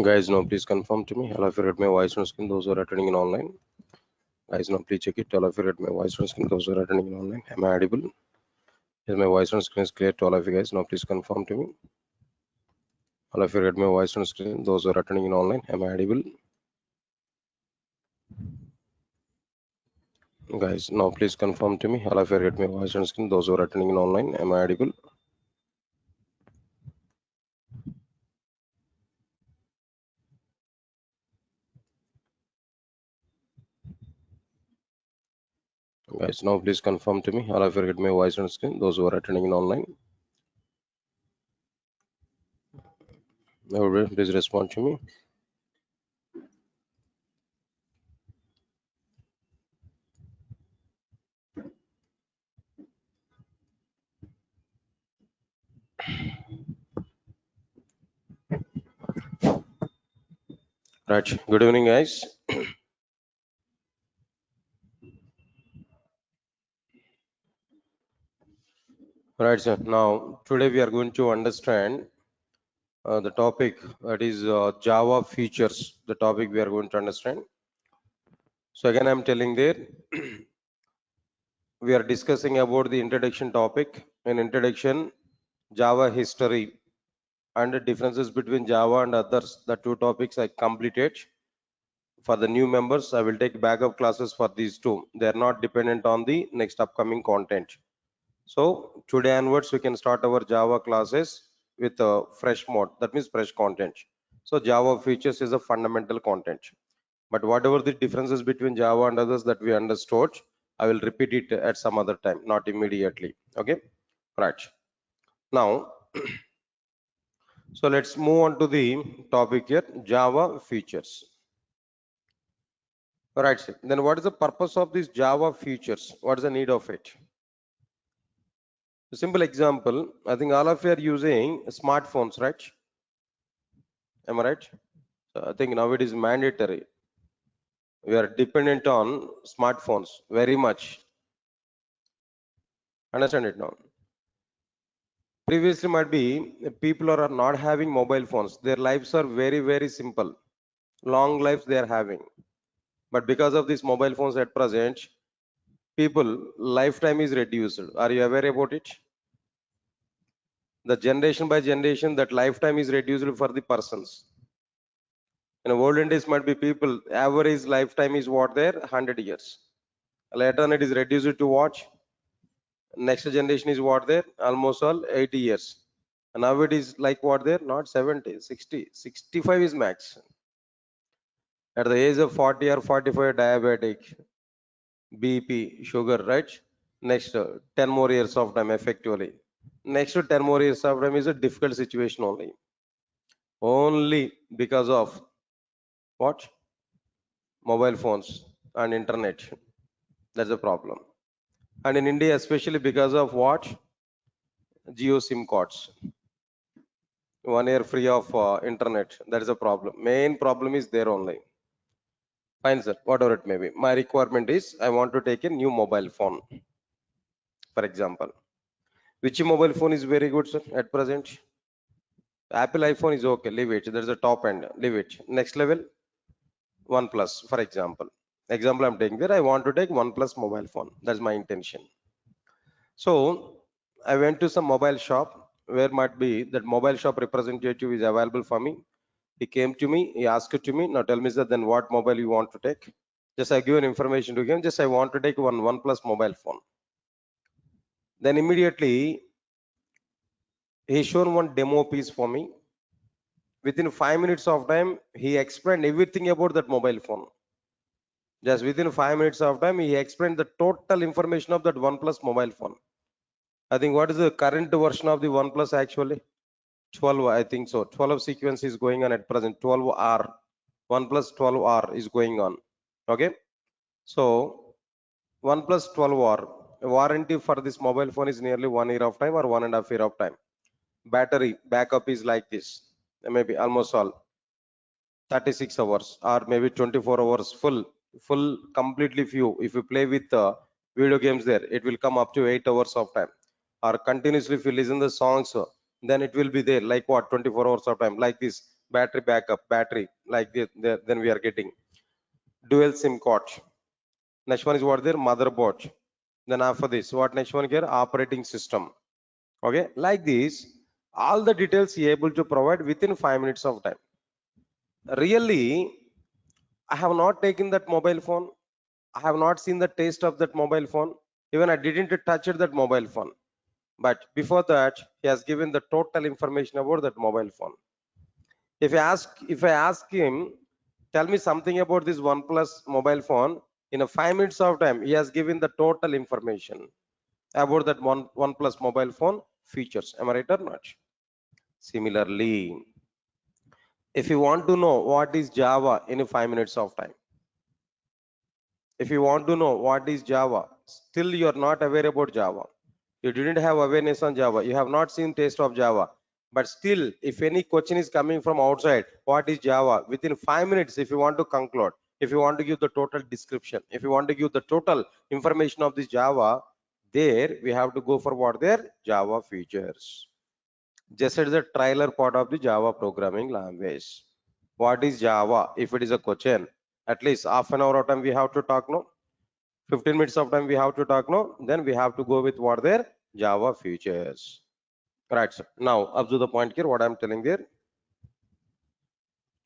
Guys, now please confirm to me. All of you read my voice on screen. Those who are attending in online. Guys, now please check it. All of you read my voice on screen. Those who are attending in online. Am I audible? Is my voice on screen is clear to all of you guys? Now please confirm to me. All of you read my voice on screen. Those who are attending in online. Am I audible? Guys, now please confirm to me. All of you read my voice on screen. Those who are attending in online. Am I audible? Guys, now please confirm to me. All of you read my voice on screen. Those who are attending in online. Now please respond to me. Right. Good evening, guys. Right, sir. Now, today we are going to understand the topic that is Java features. The topic we are going to understand. So again, I'm telling there, we are discussing about the introduction topic. In introduction, Java history and the differences between Java and others. The two topics I completed. For the new members, I will take backup classes for these two. They are not dependent on the next upcoming content. So today onwards, we can start our Java classes with a fresh mode. That means fresh content. So Java features is a fundamental content. But whatever the differences between Java and others that we understood, I will repeat it at some other time, not immediately. Okay, right. Now, so let's move on to the topic here, Java features. All right, sir. Then what is the purpose of these Java features? What is the need of it? A simple example, I think all of you are using smartphones, right? Am I right? So I think now it is mandatory. We are dependent on smartphones very much. Understand it now. Previously might be people are not having mobile phones. Their lives are very, very simple. Long lives they are having. But because of these mobile phones at present, people lifetime is reduced. Are you aware about it? The generation by generation that lifetime is reduced for the persons. In olden days might be people average lifetime is what there 100 years. Later on it is reduced to what? Next generation is what there almost all 80 years. And now it is like what there not 70, 60, 65 is max. At the age of 40 or 45 diabetic, BP, sugar, right? Next 10 more years of time effectively. Next 10 more years of time is a difficult situation only. Only because of what? Mobile phones and internet. That's the problem. And in India, especially because of what? Geo SIM cards. 1 year free of internet. That is a problem. Main problem is there only. Fine, sir. Whatever it may be. My requirement is I want to take a new mobile phone. For example, which mobile phone is very good, sir, at present? Apple iPhone is okay. Leave it. There's a top end. Leave it. Next level, OnePlus, for example. Example I'm taking there. I want to take OnePlus mobile phone. That's my intention. So I went to some mobile shop where might be that mobile shop representative is available for me. He came to me, he asked to me, now tell me sir, then what mobile you want to take? Just I give an information to him, just I want to take one OnePlus mobile phone. Then immediately he shown one demo piece for me. Within 5 minutes of time, he explained everything about that mobile phone. Just within 5 minutes of time, he explained the total information of that OnePlus mobile phone. I think what is the current version of the OnePlus actually? 12, I think so. 12 sequence is going on at present. 12R, OnePlus 12R is going on. Okay. So OnePlus 12R warranty for this mobile phone is nearly 1 year of time or 1.5 year of time. Battery backup is like this. Maybe almost all 36 hours or maybe 24 hours full completely few. If you play with video games there, it will come up to 8 hours of time. Or continuously if you listen the songs, then it will be there like what 24 hours of time like this. battery backup, battery like then we are getting dual SIM card. Next one is what there, motherboard. Then after this, what next one here, operating system. Okay, like this, all the details he able to provide within 5 minutes of time. Really, I have not taken that mobile phone. I have not seen the taste of that mobile phone. Even I didn't touch it, that mobile phone. But before that, he has given the total information about that mobile phone. If I ask him, tell me something about this OnePlus mobile phone, in a 5 minutes of time, he has given the total information about that OnePlus mobile phone features. Am I right or not? Similarly, if you want to know what is Java in 5 minutes of time, if you want to know what is Java, still you are not aware about Java. You didn't have awareness on Java. You have not seen taste of Java. But still, if any question is coming from outside, what is Java? Within 5 minutes, if you want to conclude, if you want to give the total description, if you want to give the total information of this Java, there we have to go for what their Java features. Just as the trailer part of the Java programming language. What is Java? If it is a question, at least half an hour of time we have to talk, no? 15 minutes of time we have to talk, no? Then we have to go with what their Java features. Right, sir. Now, observe the point here, what I'm telling there.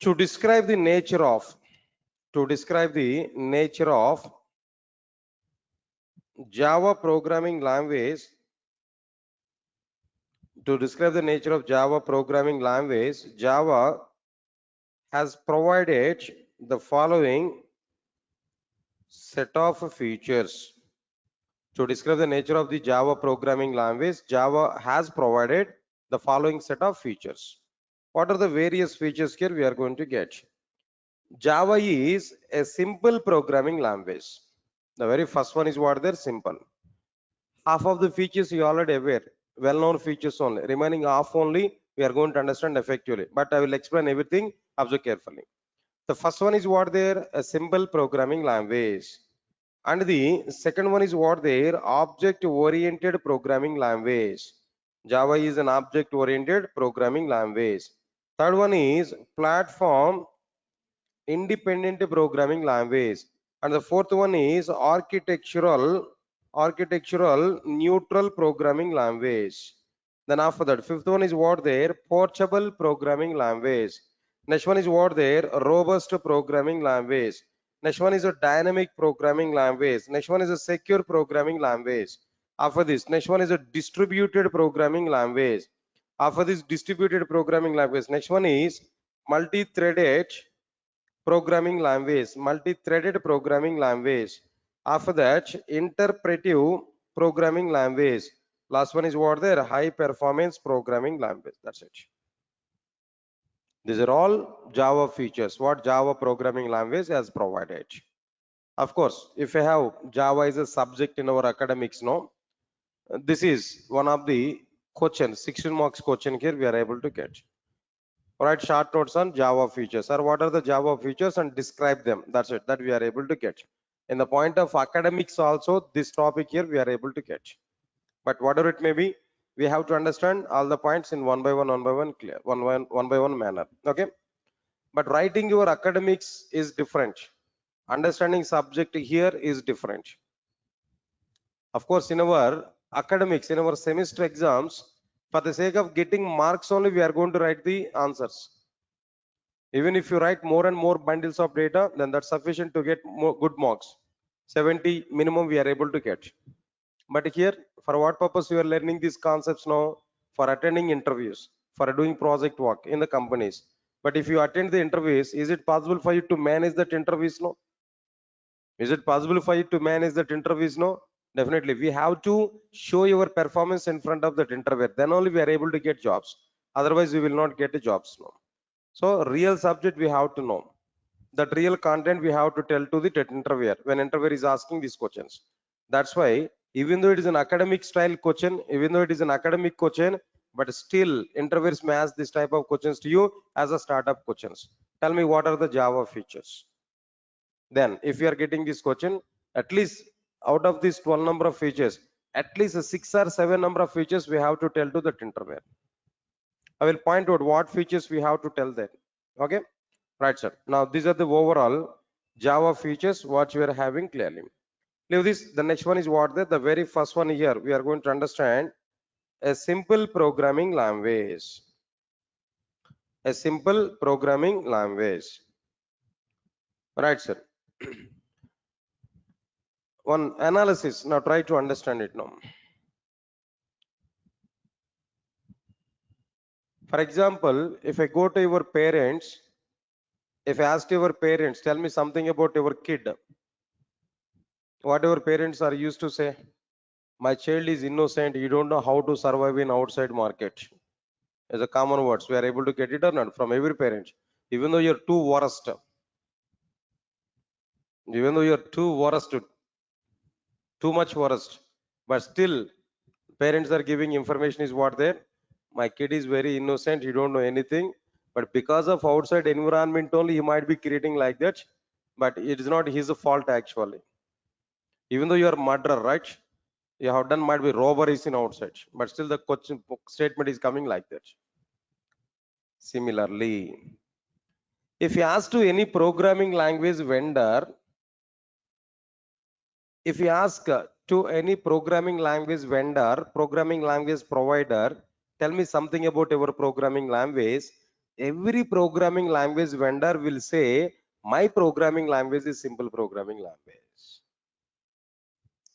To describe the nature of, Java programming language, Java has provided the following set of features. To describe the nature of the Java programming language, Java has provided the following set of features. What are the various features here we are going to get? Java is a simple programming language. The very first one is what they're simple. Half of the features you already aware, well-known features only. Remaining half only we are going to understand effectively. But I will explain everything. Observe carefully. The first one is what there, a simple programming language. And the second one is what there, object-oriented programming language. Java is an object-oriented programming language. Third one is platform independent programming language. And the fourth one is architectural neutral programming language. Then after that, fifth one is what there, portable programming language. Next one is what there, robust programming language. Next one is a dynamic programming language. Next one is a secure programming language. After this, next one is a distributed programming language. After this distributed programming language, next one is multi-threaded programming language, multi-threaded programming language. After that, interpretive programming language. Last one is what there, high performance programming language. That's it. These are all Java features, what Java programming language has provided. Of course, if you have Java is a subject in our academics, no, this is one of the questions, 16 marks question here we are able to get. Write short notes on Java features, or what are the Java features and describe them. That's it, that we are able to get. In the point of academics also, this topic here we are able to get. But whatever it may be, we have to understand all the points in one by one clear, one by one manner. Okay. But writing your academics is different. Understanding subject here is different. Of course, in our academics, in our semester exams, for the sake of getting marks only, we are going to write the answers. Even if you write more and more bundles of data, then that's sufficient to get more good marks. 70 minimum we are able to get. But here, for what purpose you are learning these concepts now? For attending interviews, for doing project work in the companies. But if you attend the interviews, is it possible for you to manage that interviews? No. Is it possible for you to manage that interviews? No. Definitely, we have to show your performance in front of that interviewer. Then only we are able to get jobs. Otherwise, we will not get the jobs. No. So real subject we have to know. That real content we have to tell to the interviewer when interviewer is asking these questions. That's why even though it is an academic style question, but still interviewers may ask this type of questions to you as a startup questions. Tell me what are the Java features. Then if you are getting this question, at least out of this 12 number of features, at least a 6 or 7 number of features we have to tell to that interviewer. I will point out what features we have to tell them. Okay, right, sir. Now these are the overall Java features what we are having clearly. Leave this. The next one is what the very first one here. We are going to understand a simple programming language. A simple programming language. Right, sir. One analysis. Now try to understand it now. For example, if I go to your parents, if I ask your parents, tell me something about your kid. What your parents are used to say? My child is innocent. You don't know how to survive in outside market. As a common words, we are able to get it or not from every parent. Even though you're too worst, even though you're too worst, too much worst, but still parents are giving information is what there. My kid is very innocent. He don't know anything, but because of outside environment only, he might be creating like that. But it is not his fault actually. Even though you are murderer, right? You have done might be robberies in outside, but still the question statement is coming like that. Similarly, if you ask to any programming language vendor, if you ask to any programming language vendor, programming language provider, tell me something about your programming language. Every programming language vendor will say, my programming language is simple programming language.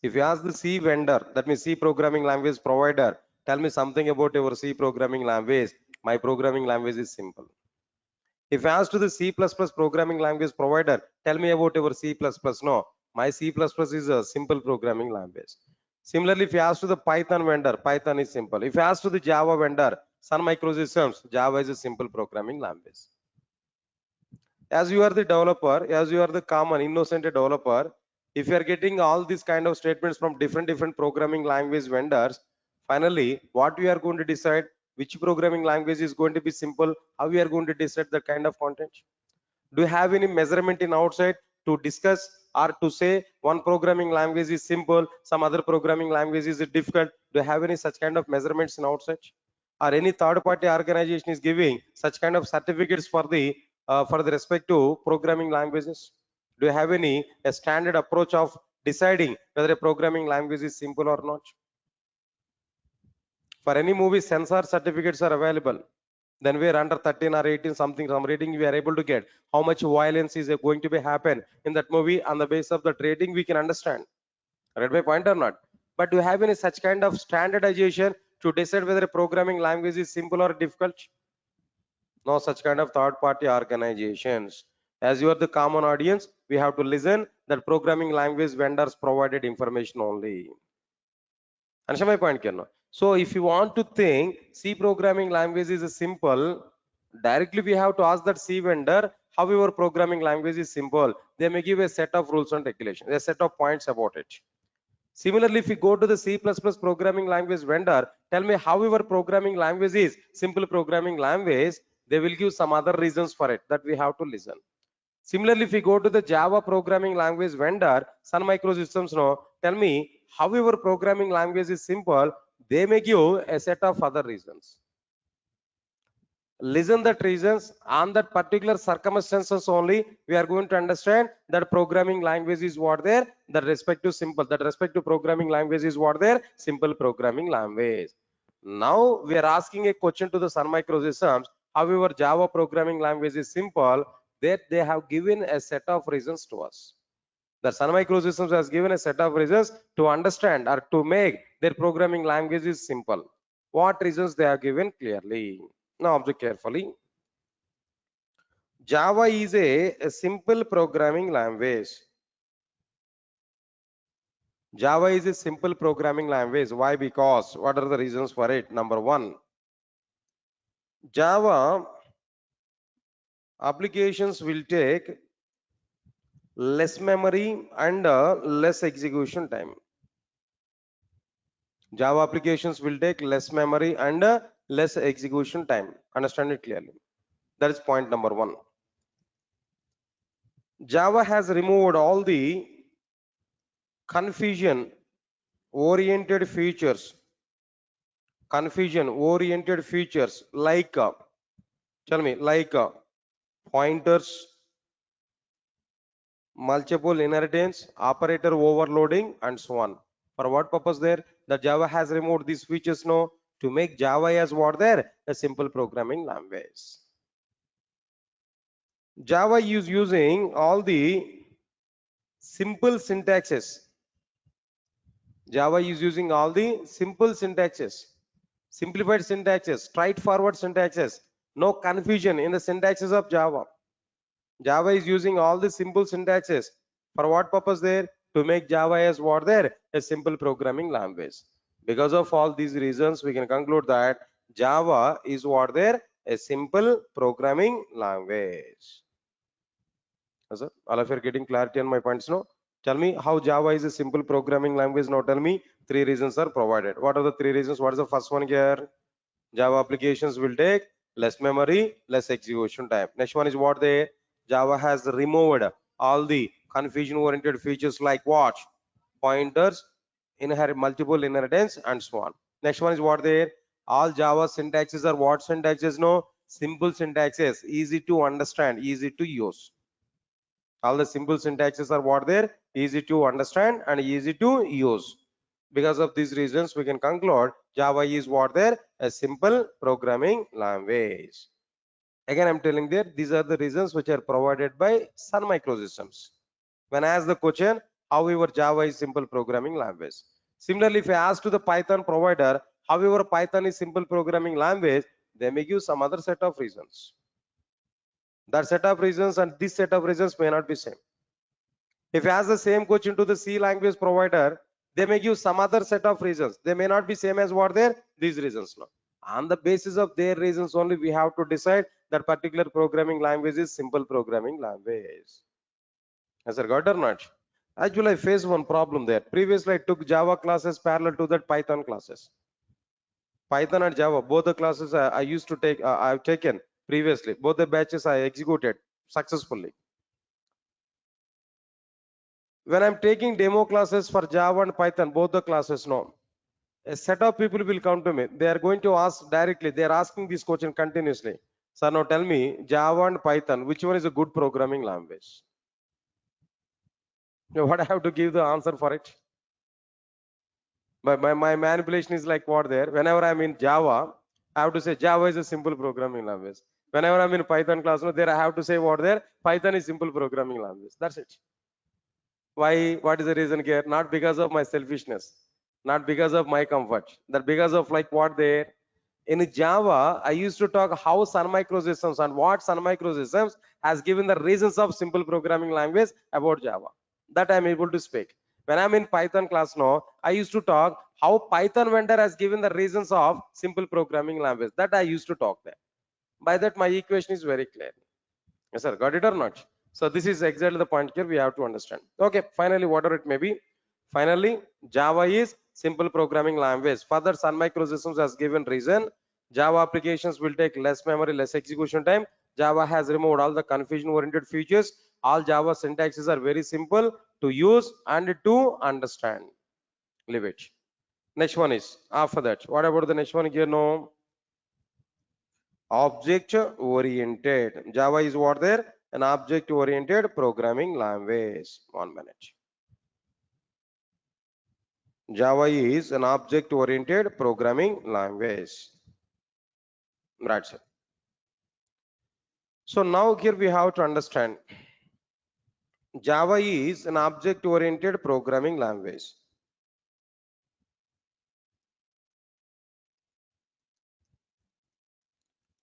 If you ask the C vendor, that means C programming language provider, tell me something about your C programming language. My programming language is simple. If I ask to the C++ programming language provider, tell me about your C++. No, my C++ is a simple programming language. Similarly, if you ask to the Python vendor, Python is simple. If you ask to the Java vendor, Sun Microsystems, Java is a simple programming language. As you are the developer, as you are the common innocent developer, if you are getting all these kind of statements from different programming language vendors, finally, what we are going to decide, which programming language is going to be simple, how we are going to decide the kind of content. Do you have any measurement in outside to discuss or to say one programming language is simple, some other programming language is difficult? Do you have any such kind of measurements in outside? Or any third party organization is giving such kind of certificates for the respect to programming languages? Do you have any a standard approach of deciding whether a programming language is simple or not? For any movie, censor certificates are available. Then we are under 13 or 18 something, some rating we are able to get how much violence is going to be happen in that movie. On the basis of that rating we can understand. Read my point or not? But do you have any such kind of standardization to decide whether a programming language is simple or difficult? No such kind of third party organizations. As you are the common audience, we have to listen that programming language vendors provided information only. Understand my point, Kerno? So if you want to think C programming language is a simple, directly we have to ask that C vendor how your programming language is simple. They may give a set of rules and regulations, a set of points about it. Similarly, if you go to the C++ programming language vendor, tell me how your programming language is simple programming language. They will give some other reasons for it that we have to listen. Similarly, if we go to the Java programming language vendor, Sun Microsystems, no, tell me how your programming language is simple. They may give a set of other reasons. Listen that reasons on that particular circumstances only. We are going to understand that programming language is what there. That respect to simple. That respect to programming language is what there. Simple programming language. Now we are asking a question to the Sun Microsystems. However, Java programming language is simple. That they have given a set of reasons to us. The Sun Microsystems has given a set of reasons to understand or to make their programming language is simple. What reasons they have given clearly? Now observe carefully. Java is a simple programming language. Java is a simple programming language. Why? Because what are the reasons for it? Number one, Java applications will take less memory and less execution time. Java applications will take less memory and less execution time. Understand it clearly. That is point number one. Java has removed all the confusion oriented features. Confusion oriented features like tell me like pointers, multiple inheritance, operator overloading, and so on. For what purpose there? The Java has removed these features now to make Java as what there? A simple programming language. Java is using all the simple syntaxes. Java is using all the simple syntaxes, simplified syntaxes, straightforward syntaxes. No confusion in the syntaxes of Java. Java is using all the simple syntaxes. For what purpose there? To make Java as what there? A simple programming language. Because of all these reasons, we can conclude that Java is what there? A simple programming language. Sir, all of you are getting clarity on my points now? Tell me how Java is a simple programming language. Now tell me three reasons are provided. What are the three reasons? What is the first one here? Java applications will take less memory, less execution time. Next one is what they Java has removed all the confusion oriented features like watch, pointers, multiple inheritance, and so on. Next one is what they all Java syntaxes are what syntaxes? No, simple syntaxes, easy to understand, easy to use. All the simple syntaxes are what there easy to understand and easy to use. Because of these reasons, we can conclude Java is what there a simple programming language. Again, I'm telling there these are the reasons which are provided by Sun Microsystems when I ask the question however Java is simple programming language. Similarly, if I ask to the Python provider however Python is simple programming language, they may give some other set of reasons. That set of reasons and this set of reasons may not be same. If you ask the same question to the C language provider, they may give some other set of reasons. They may not be same as what they're these reasons. No. On the basis of their reasons only, we have to decide that particular programming language is simple programming language. Has it got or not? Actually, I faced one problem there. Previously, I took Java classes parallel to that Python classes. Python and Java, both the classes I used to take, I've taken previously. Both the batches I executed successfully. When I'm taking demo classes for Java and Python, both the classes, no, a set of people will come to me. They are going to ask directly. They are asking this question continuously. Sir, now tell me, Java and Python, which one is a good programming language? What I have to give the answer for it? My manipulation is like what there. Whenever I'm in Java, I have to say Java is a simple programming language. Whenever I'm in Python class, no, there I have to say what there. Python is simple programming language. That's it. Why? What is the reason here? Not because of my selfishness, not because of my comfort, that because of like what there. In Java, I used to talk how Sun Microsystems and what Sun Microsystems has given the reasons of simple programming language about Java. That I'm able to speak. When I'm in Python class now, I used to talk how Python vendor has given the reasons of simple programming language. That I used to talk there. By that, my equation is very clear. Yes, sir. Got it or not? So this is exactly the point here we have to understand. Okay, finally, whatever it may be. Finally, Java is simple programming language. Further, Sun Microsystems has given reason. Java applications will take less memory, less execution time. Java has removed all the confusion-oriented features. All Java syntaxes are very simple to use and to understand. Leave it. Next one is after that. What about the next one here? No. Object oriented. Java is what there? An object oriented programming language. 1 minute. Java is an object oriented programming language. Right, sir. So now here we have to understand Java is an object oriented programming language.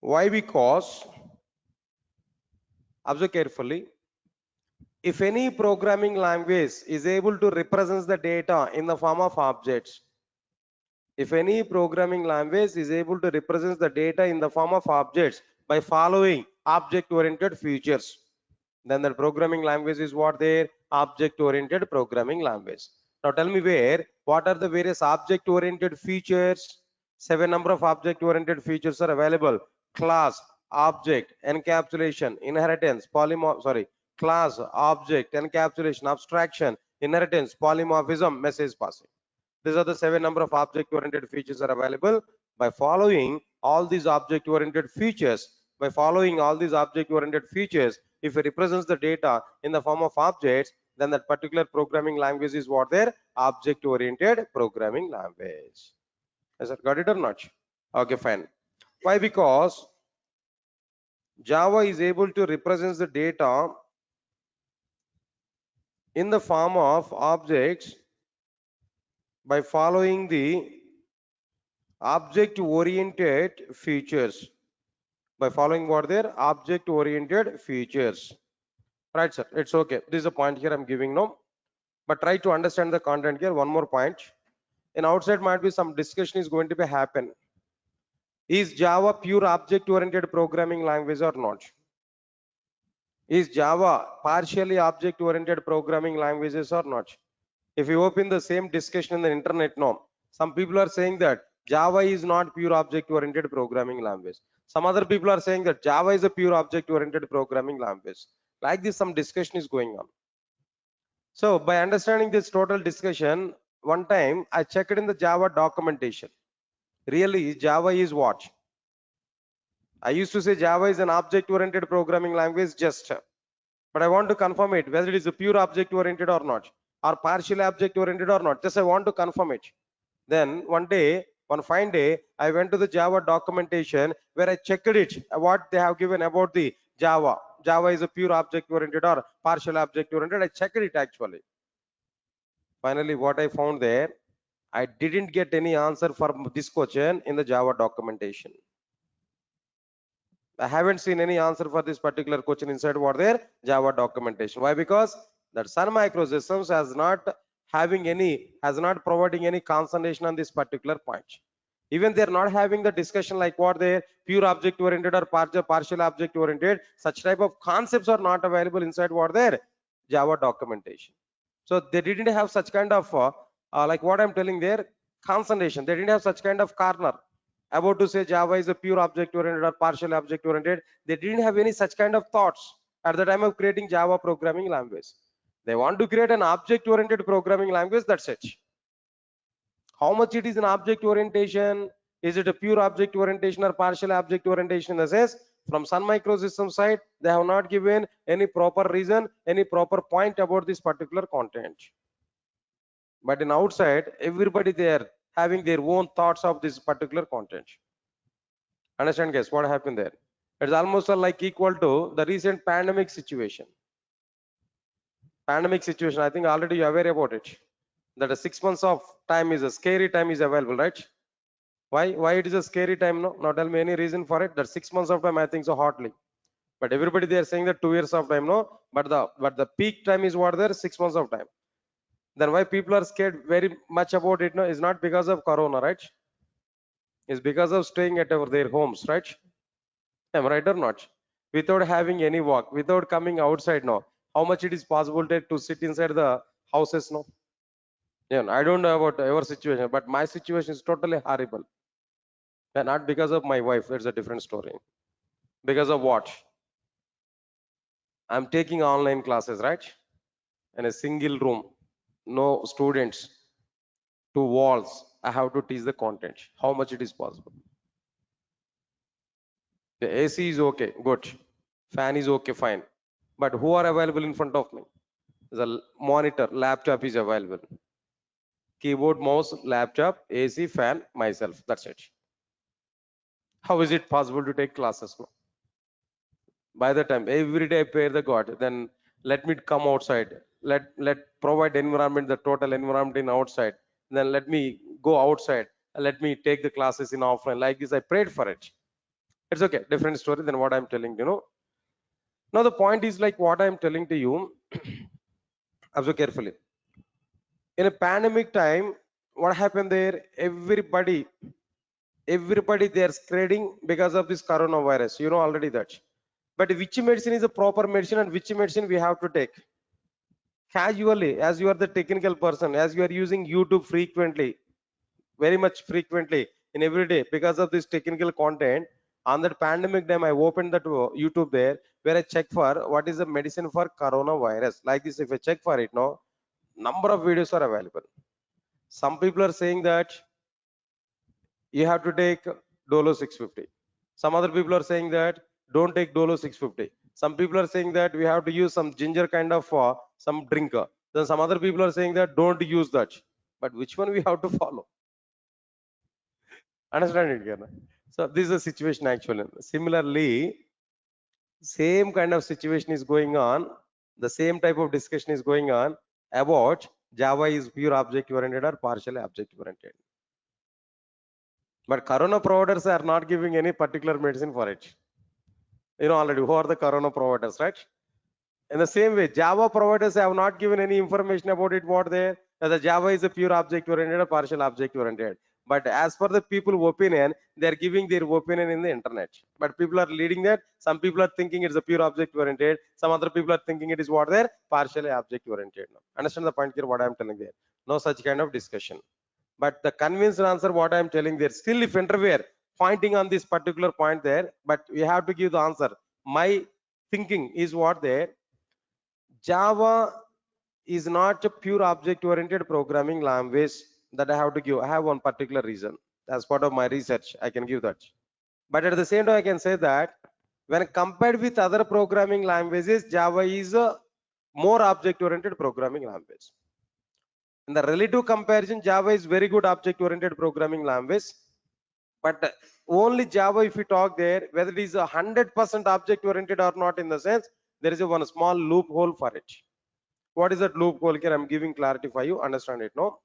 Why? Because observe carefully. If any programming language is able to represent the data in the form of objects, if any programming language is able to represent the data in the form of objects by following object oriented features, then the programming language is what their object oriented programming language. Now tell me what are the various object oriented features? 7 number of object oriented features are available. Class, object, encapsulation, inheritance, class, object, encapsulation, abstraction, inheritance, polymorphism, message passing. These are the 7 number of object oriented features are available. By following all these object oriented features, by following all these object-oriented features, if it represents the data in the form of objects, then that particular programming language is what their object-oriented programming language. Has that got it or not? Okay, fine. Why? Because Java is able to represent the data in the form of objects by following the object oriented features, by following what their object oriented features, right sir? It's okay, this is a point here I'm giving now, but try to understand the content here. One more point, in outside might be some discussion is going to be happen. Is Java pure object oriented programming language or not? Is Java partially object oriented programming languages or not? If you open the same discussion in the internet now, some people are saying that Java is not pure object oriented programming language. Some other people are saying that Java is a pure object oriented programming language. Like this, some discussion is going on. So by understanding this total discussion, one time I checked in the Java documentation. Really, Java is what? I used to say Java is an object oriented programming language just, but I want to confirm it whether it is a pure object oriented or not, or partially object oriented or not. Just I want to confirm it. Then one day, one fine day, I went to the Java documentation where I checked it, what they have given about the Java. Java is a pure object oriented or partial object oriented. I checked it actually. Finally, what I found there, I didn't get any answer for this question in the Java documentation. I haven't seen any answer for this particular question inside what their Java documentation. Why? Because that Sun Microsystems has not providing any concentration on this particular point. Even they're not having the discussion like what their pure object oriented or partial object oriented. Such type of concepts are not available inside what their Java documentation. So they didn't have such kind of like what I'm telling there, concentration. They didn't have such kind of corner about to say Java is a pure object oriented or partial object oriented. They didn't have any such kind of thoughts at the time of creating Java programming language. They want to create an object oriented programming language, that's it. How much it is an object orientation? Is it a pure object orientation or partial object orientation? As is, from Sun Microsystems side, they have not given any proper reason, any proper point about this particular content. But in outside, everybody there having their own thoughts of this particular content. Understand guys what happened there? It's almost like equal to the recent pandemic situation. Pandemic situation, I think already you're aware about it. That a 6 months of time is a scary time is available, right? Why it is a scary time? No, not tell me any reason for it. That 6 months of time I think so hotly. But everybody they are saying that 2 years of time, no. But the peak time is what there 6 months of time. Then why people are scared very much about it? No, is not because of Corona, right? It's because of staying at their homes, right? Am I right or not? Without having any work, without coming outside, no. How much it is possible to sit inside the houses, no? Yeah, I don't know about your situation, but my situation is totally horrible. And not because of my wife, it's a different story. Because of what? I'm taking online classes, right? In a single room, no students, two walls. I have to teach the content. How much it is possible? The AC is okay, good. Fan is okay, fine. But who are available in front of me? The monitor, laptop is available. Keyboard, mouse, laptop, AC, fan, myself. That's it. How is it possible to take classes? By the time every day I pray the God, then let me come outside. Let provide environment, the total environment in outside. Then let me go outside. Let me take the classes in offline. Like this, I prayed for it. It's okay, different story than what I'm telling you know. Now the point is like what I'm telling to you. Observe carefully. In a pandemic time, what happened there? Everybody they are spreading because of this coronavirus. You know already that. But which medicine is a proper medicine and which medicine we have to take? Casually, as you are the technical person, as you are using YouTube frequently, very much frequently in every day because of this technical content. On that pandemic time, I opened that YouTube there where I check for what is the medicine for coronavirus. Like this, if I check for it now, number of videos are available. Some people are saying that you have to take Dolo 650. Some other people are saying that don't take Dolo 650. Some people are saying that we have to use some ginger kind of some drink. Then some other people are saying that don't use that. But which one we have to follow? Understand it, Kiran? So this is a situation actually. Similarly, same kind of situation is going on. The same type of discussion is going on about Java is pure object oriented or partially object oriented. But corona providers are not giving any particular medicine for it. You know already who are the corona providers, right? In the same way, Java providers have not given any information about it. What they the Java is a pure object oriented or partial object oriented. But as per the people opinion, they are giving their opinion in the internet. But people are leading that. Some people are thinking it's a pure object oriented. Some other people are thinking it is what they're partially object oriented. Understand the point here? What I'm telling there? No such kind of discussion. But the convinced answer, what I'm telling there, still if interviewer pointing on this particular point there, but we have to give the answer. My thinking is what there. Java is not a pure object oriented programming language that I have to give. I have one particular reason. As part of my research, I can give that. But at the same time, I can say that when compared with other programming languages, Java is a more object oriented programming language. In the relative comparison, Java is very good object oriented programming language. But only Java, if we talk there, whether it is 100% object oriented or not, in the sense, there is a one small loophole for it. What is that loophole here? I'm giving clarity for you. Understand it? No.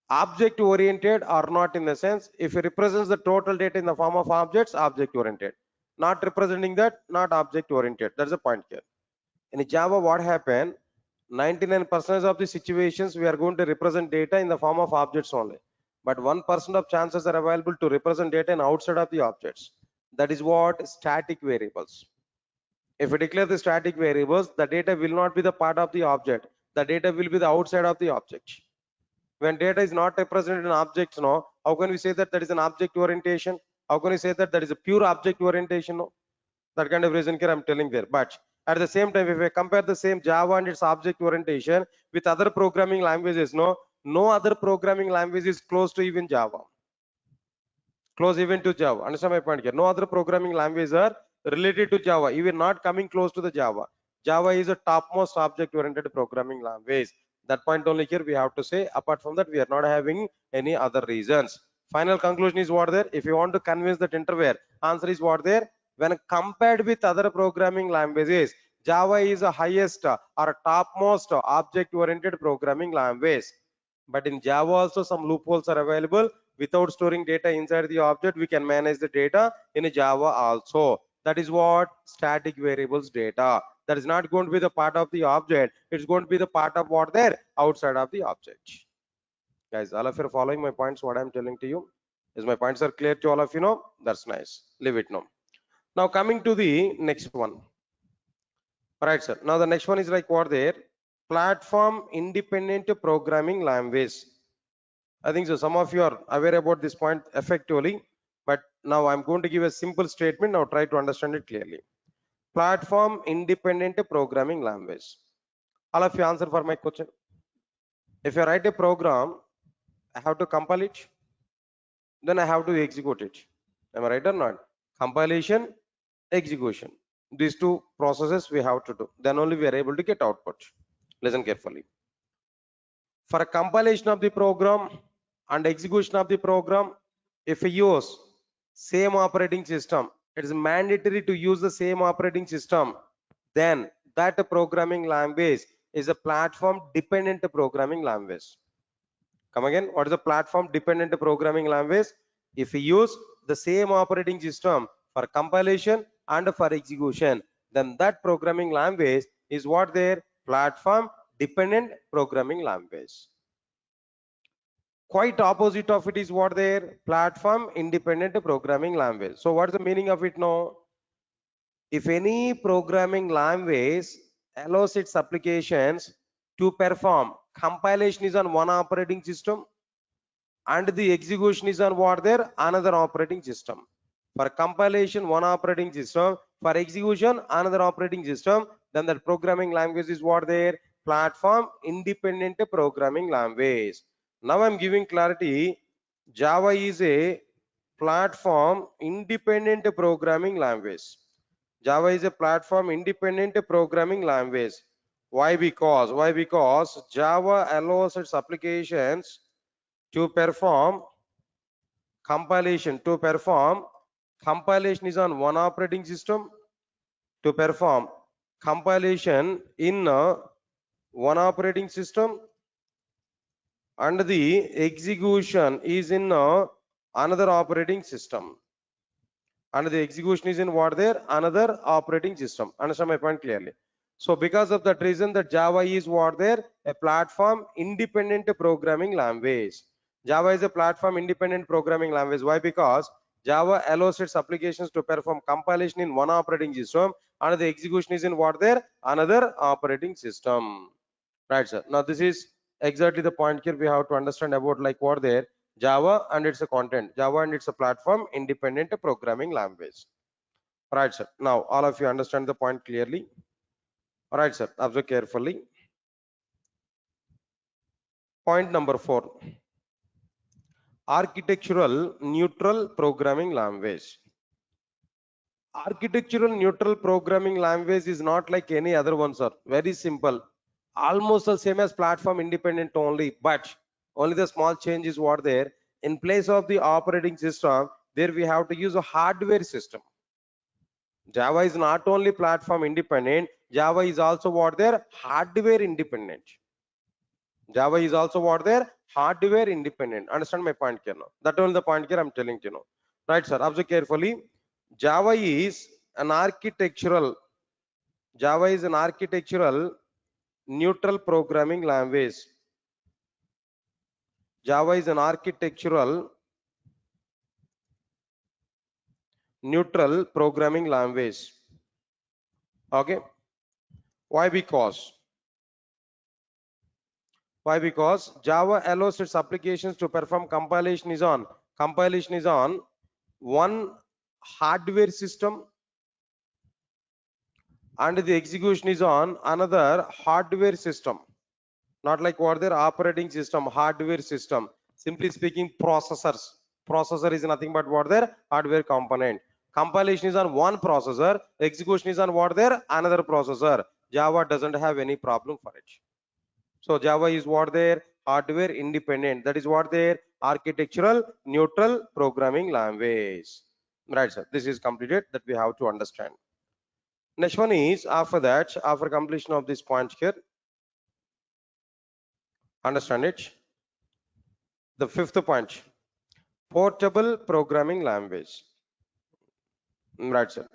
Object oriented or not, in the sense, if it represents the total data in the form of objects, object oriented. Not representing that, not object oriented. That's the point here. In Java, what happened? 99% of the situations we are going to represent data in the form of objects only. But 1% of chances are available to represent data in outside of the objects. That is what static variables. If we declare the static variables, the data will not be the part of the object. The data will be the outside of the object. When data is not represented in objects, no, how can we say that that is an object orientation? How can we say that that is a pure object orientation? No, that kind of reason here I'm telling there. But at the same time, if I compare the same Java and its object orientation with other programming languages, no other programming language is close to even Java. Close even to Java. Understand my point here? No other programming languages are related to Java, even not coming close to the Java. Java is a topmost object-oriented programming language. That point only here we have to say. Apart from that, we are not having any other reasons. Final conclusion is what there. If you want to convince that interviewer, answer is what there. When compared with other programming languages, Java is the highest or topmost object-oriented programming language. But in Java also some loopholes are available. Without storing data inside the object, we can manage the data in Java also. That is what static variables data. That is not going to be the part of the object. It's going to be the part of what there outside of the object. Guys, all of you are following my points, what I'm telling to you? Is my points are clear to all of you know? That's nice. Leave it now. Now coming to the next one. All right, sir. Now the next one is like what there? Platform independent programming language. I think so. Some of you are aware about this point effectively, but now I'm going to give a simple statement. Now try to understand it clearly. Platform independent programming language. All of you answer for my question. If you write a program, I have to compile it, then I have to execute it. Am I right or not? Compilation, execution. These two processes we have to do. Then only we are able to get output. Listen carefully. For a compilation of the program and execution of the program, if we use same operating system, it is mandatory to use the same operating system, then that programming language is a platform dependent programming language. Come again, what is a platform dependent programming language? If we use the same operating system for compilation and for execution, then that programming language is what their platform dependent programming language. Quite opposite of it is what their platform independent programming language. So what's the meaning of it now? If any programming language allows its applications to perform, compilation is on one operating system and the execution is on what there another operating system. For compilation one operating system, for execution another operating system, then that programming language is what there platform independent programming language. Now I'm giving clarity. Java is a platform independent programming language. Java is a platform independent programming language. Why? Because Java allows its applications to perform compilation. Compilation is on one operating system. To perform compilation in one operating system, and the execution is in another operating system. And the execution is in what there? Another operating system. Understand my point clearly? So because of that reason, that Java is what there? A platform independent programming language. Java is a platform independent programming language. Why? Because Java allows its applications to perform compilation in one operating system, and the execution is in what there? Another operating system. Right, sir. Now this is exactly the point here we have to understand about, like what there? Java and its a content. Java and its a platform independent programming language. Right, sir. Now all of you understand the point clearly. All right, sir. Observe carefully. Point number 4. Architectural neutral programming language. Architectural neutral programming language is not like any other one, sir. Very simple. Almost the same as platform independent only, but only the small change is what there. In place of the operating system, there we have to use a hardware system. Java is not only platform independent, Java is also what there? Hardware independent. Java is also what there? Hardware independent. Understand my point here now? That only the point here I'm telling you now. Right, sir. Observe carefully. Java is an architectural neutral programming language. Java is an architectural neutral programming language. Okay. Why? Because Java allows its applications to perform compilation is on one hardware system, and the execution is on another hardware system. Not like what their operating system, hardware system. Simply speaking, processors. Processor is nothing but what their hardware component. Compilation is on one processor, execution is on what their another processor. Java doesn't have any problem for it. So Java is what their hardware independent. That is what their architectural neutral programming language. Right, sir. This is completed, that we have to understand. Next one is, after that, after completion of this point here, understand it. The fifth point, portable programming language. Right, sir.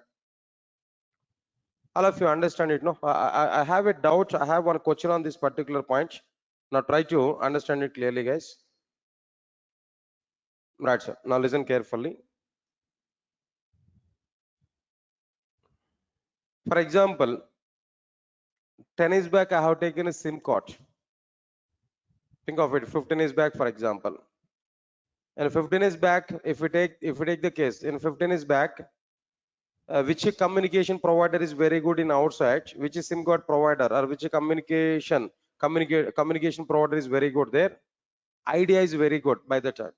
All of you understand it, no? I have a doubt. I have one question on this particular point. Now try to understand it clearly, guys. Right, sir. Now listen carefully. For example, 10 years back, I have taken a SIM card. Think of it, 15 years back, for example. And 15 years back, if we take the case, in 15 years back, which communication provider is very good in outside, which is SIM card provider, or which communication provider is very good there. Idea is very good by the time.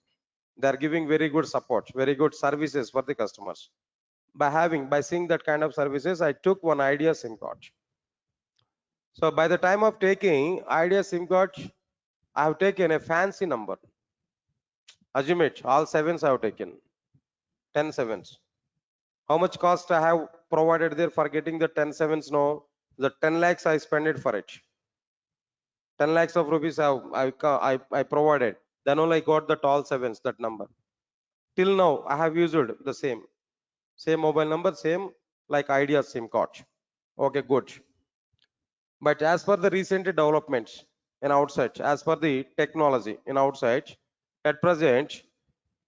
They are giving very good support, very good services for the customers. By seeing that kind of services, I took one Idea SIM card. So by the time of taking Idea SIM card, I have taken a fancy number. Assume it, all sevens I have taken, 10 sevens. How much cost I have provided there for getting the 10 sevens? No, the 10 lakhs I spent it for it. 10 lakhs of rupees I provided. Then only I got the all sevens, that number. Till now, I have used the same mobile number, same like Idea SIM card. Okay, good. But as per the recent developments in outside, as per the technology in outside, at present,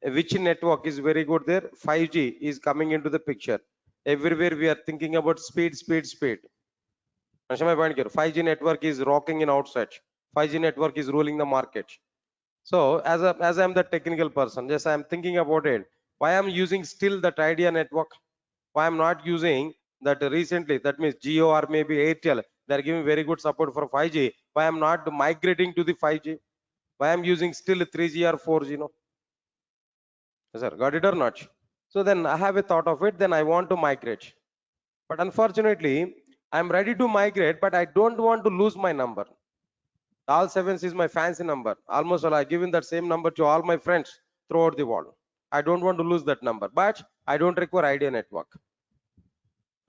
which network is very good there? 5G is coming into the picture. Everywhere we are thinking about speed. Understand my point here? 5G network is rocking in outside. 5G network is ruling the market. So as I'm the technical person, yes, I'm thinking about it. Why I'm using still that Idea network? Why I'm not using that recently? That means Jio or maybe Airtel. They're giving very good support for 5G. Why I'm not migrating to the 5G? Why I'm using still 3G or 4G? No, yes, sir. Got it or not? So then I have a thought of it. Then I want to migrate. But unfortunately, I'm ready to migrate, but I don't want to lose my number. All sevens is my fancy number. Almost all I given that same number to all my friends throughout the world. I don't want to lose that number, but I don't require idea network.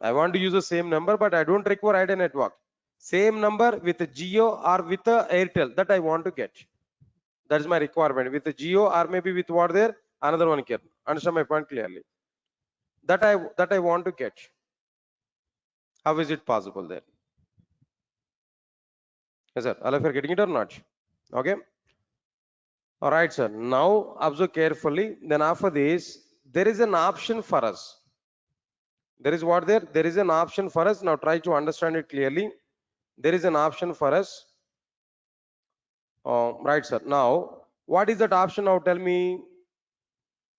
I want to use the same number, but I don't require idea network. Same number with a Geo or with a Airtel that I want to get. That is my requirement with a Geo or maybe with what there another one here. Understand my point clearly? That I want to get. How is it possible there? Yes, sir. All of you are getting it or not? Okay. All right, sir. Now observe carefully. Then after this, there is an option for us. There is what there? There is an option for us. Now try to understand it clearly. There is an option for us. Right, sir. Now, what is that option now? Tell me.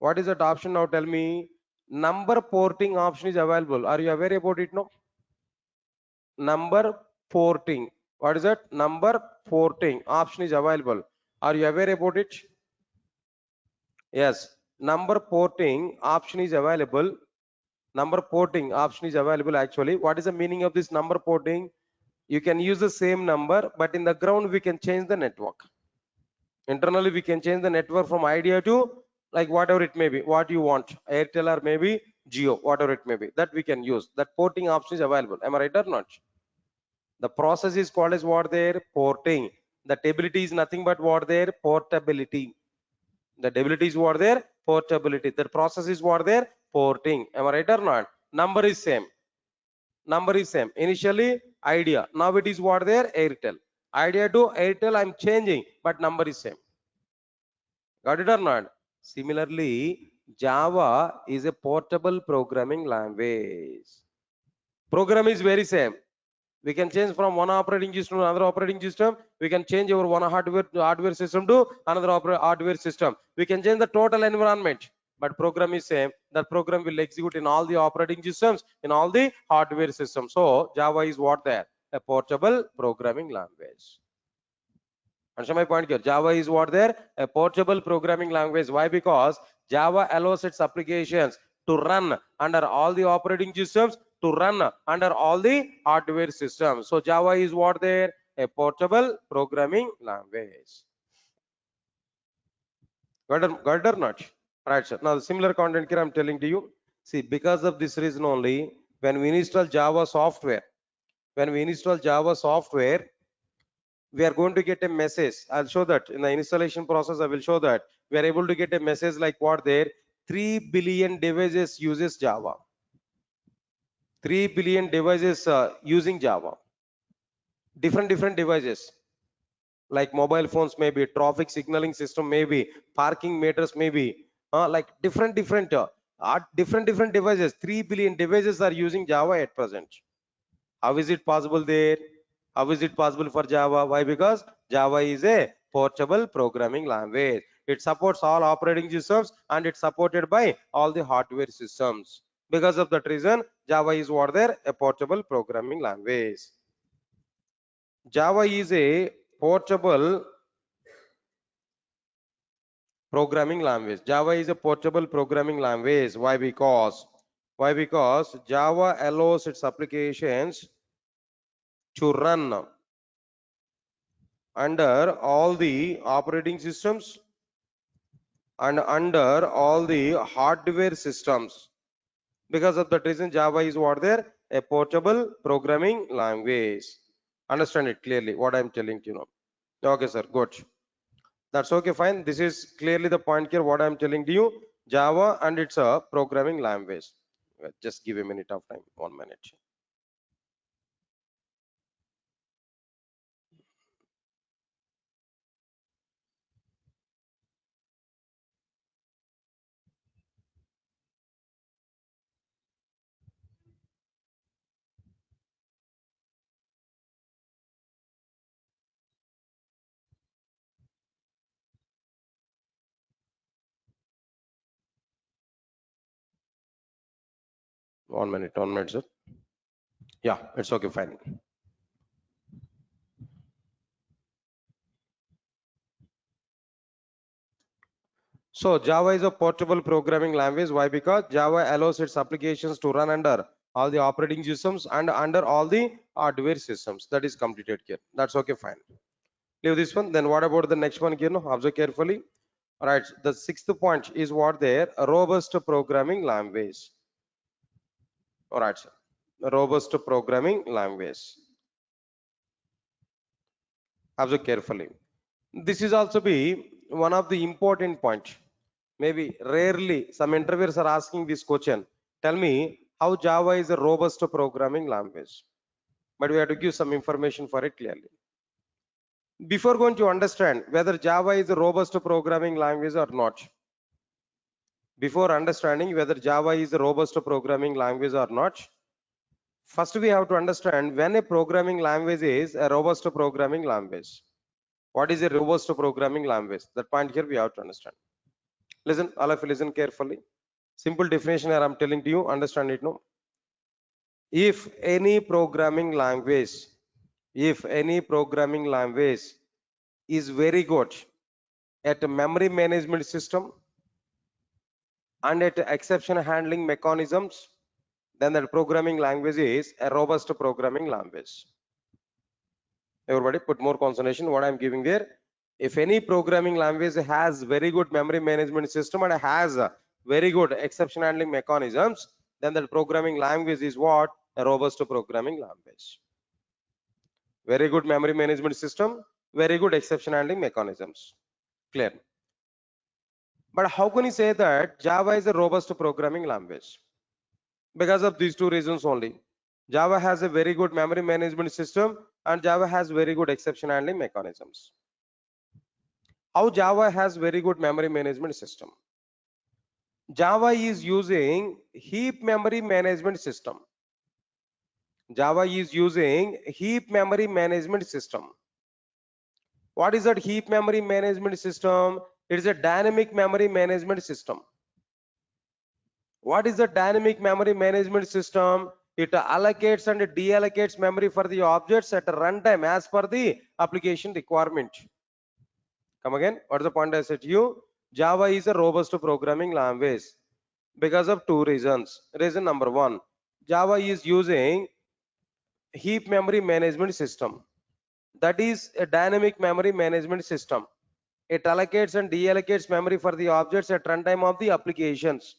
What is that option now? Tell me. Number porting option is available. Are you aware about it now? Number porting. What is that? Number porting option is available. Are you aware about it? Yes. Number porting option is available. Number porting option is available actually. What is the meaning of this number porting? You can use the same number, but in the ground we can change the network. Internally we can change the network from idea to like whatever it may be, what you want, Airtel or maybe Geo, whatever it may be, that we can use. That porting option is available. Am I right or not? The process is called as what there? Porting. The ability is nothing but what there? Portability. The ability is what there? Portability. The process is what there? Porting. Am I right or not? Number is same. Number is same. Initially idea. Now it is what there? Airtel. Idea to Airtel I'm changing, but number is same. Got it or not? Similarly, Java is a portable programming language. Program is very same. We can change from one operating system to another operating system. We can change our one hardware system to another hardware system. We can change the total environment, but program is same. That program will execute in all the operating systems, in all the hardware systems. So Java is what there? A portable programming language. Understand my point here? Java is what there? A portable programming language. Why? Because Java allows its applications to run under all the operating systems, to run under all the hardware systems. So Java is what there? A portable programming language. Got it or not? Right, sir. Now the similar content here I'm telling to you. See, because of this reason only, when we install Java software, we are going to get a message. I'll show that in the installation process. I will show that we are able to get a message like what there? 3 billion devices uses Java. 3 billion devices using Java. Different devices like mobile phones, maybe traffic signaling system, maybe parking meters, maybe like different devices. 3 billion devices are using Java at present. How is it possible there? How is it possible for Java? Why? Because Java is a portable programming language. It supports all operating systems and it's supported by all the hardware systems. Because of that reason, Java is what there? A portable programming language. Java is a portable programming language. Java is a portable programming language. Why? Because Java allows its applications to run under all the operating systems and under all the hardware systems. Because of that reason, Java is what there? A portable programming language. Understand it clearly what I'm telling you now. Okay, sir, good. That's okay, fine. This is clearly the point here, what I'm telling to you. Java and it's a programming language. Just give a minute of time, 1 minute. 1 minute, sir. Yeah, it's okay, fine. So Java is a portable programming language. Why? Because Java allows its applications to run under all the operating systems and under all the hardware systems. That is completed here. That's okay, fine. Leave this one. Then what about the next one here? No, observe carefully. All right. The sixth point is what there? A robust programming language. All right, sir. A robust programming language. Observe carefully. This is also be one of the important point. Maybe rarely some interviewers are asking this question. Tell me how Java is a robust programming language. But we have to give some information for it clearly. Before going to understand whether Java is a robust programming language or not, before understanding whether Java is a robust programming language or not, first we have to understand when a programming language is a robust programming language. What is a robust programming language? That point here we have to understand. Listen, all of you listen carefully. Simple definition here I'm telling to you, understand it no. If any programming language, if any programming language is very good at memory management system and at exception handling mechanisms, then that programming language is a robust programming language. Everybody put more concentration what I'm giving there. If any programming language has very good memory management system and has a very good exception handling mechanisms, then that programming language is what? A robust programming language. Very good memory management system, very good exception handling mechanisms. Clear? But how can you say that Java is a robust programming language? Because of these two reasons only. Java has a very good memory management system and Java has very good exception handling mechanisms. How Java has very good memory management system? Java is using heap memory management system. Java is using heap memory management system. What is that heap memory management system? It is a dynamic memory management system. What is the dynamic memory management system? It allocates and deallocates memory for the objects at runtime as per the application requirement. Come again, what is the point I said to you? Java is a robust programming language because of two reasons. Reason number one, Java is using heap memory management system. That is a dynamic memory management system. It allocates and deallocates memory for the objects at runtime of the applications.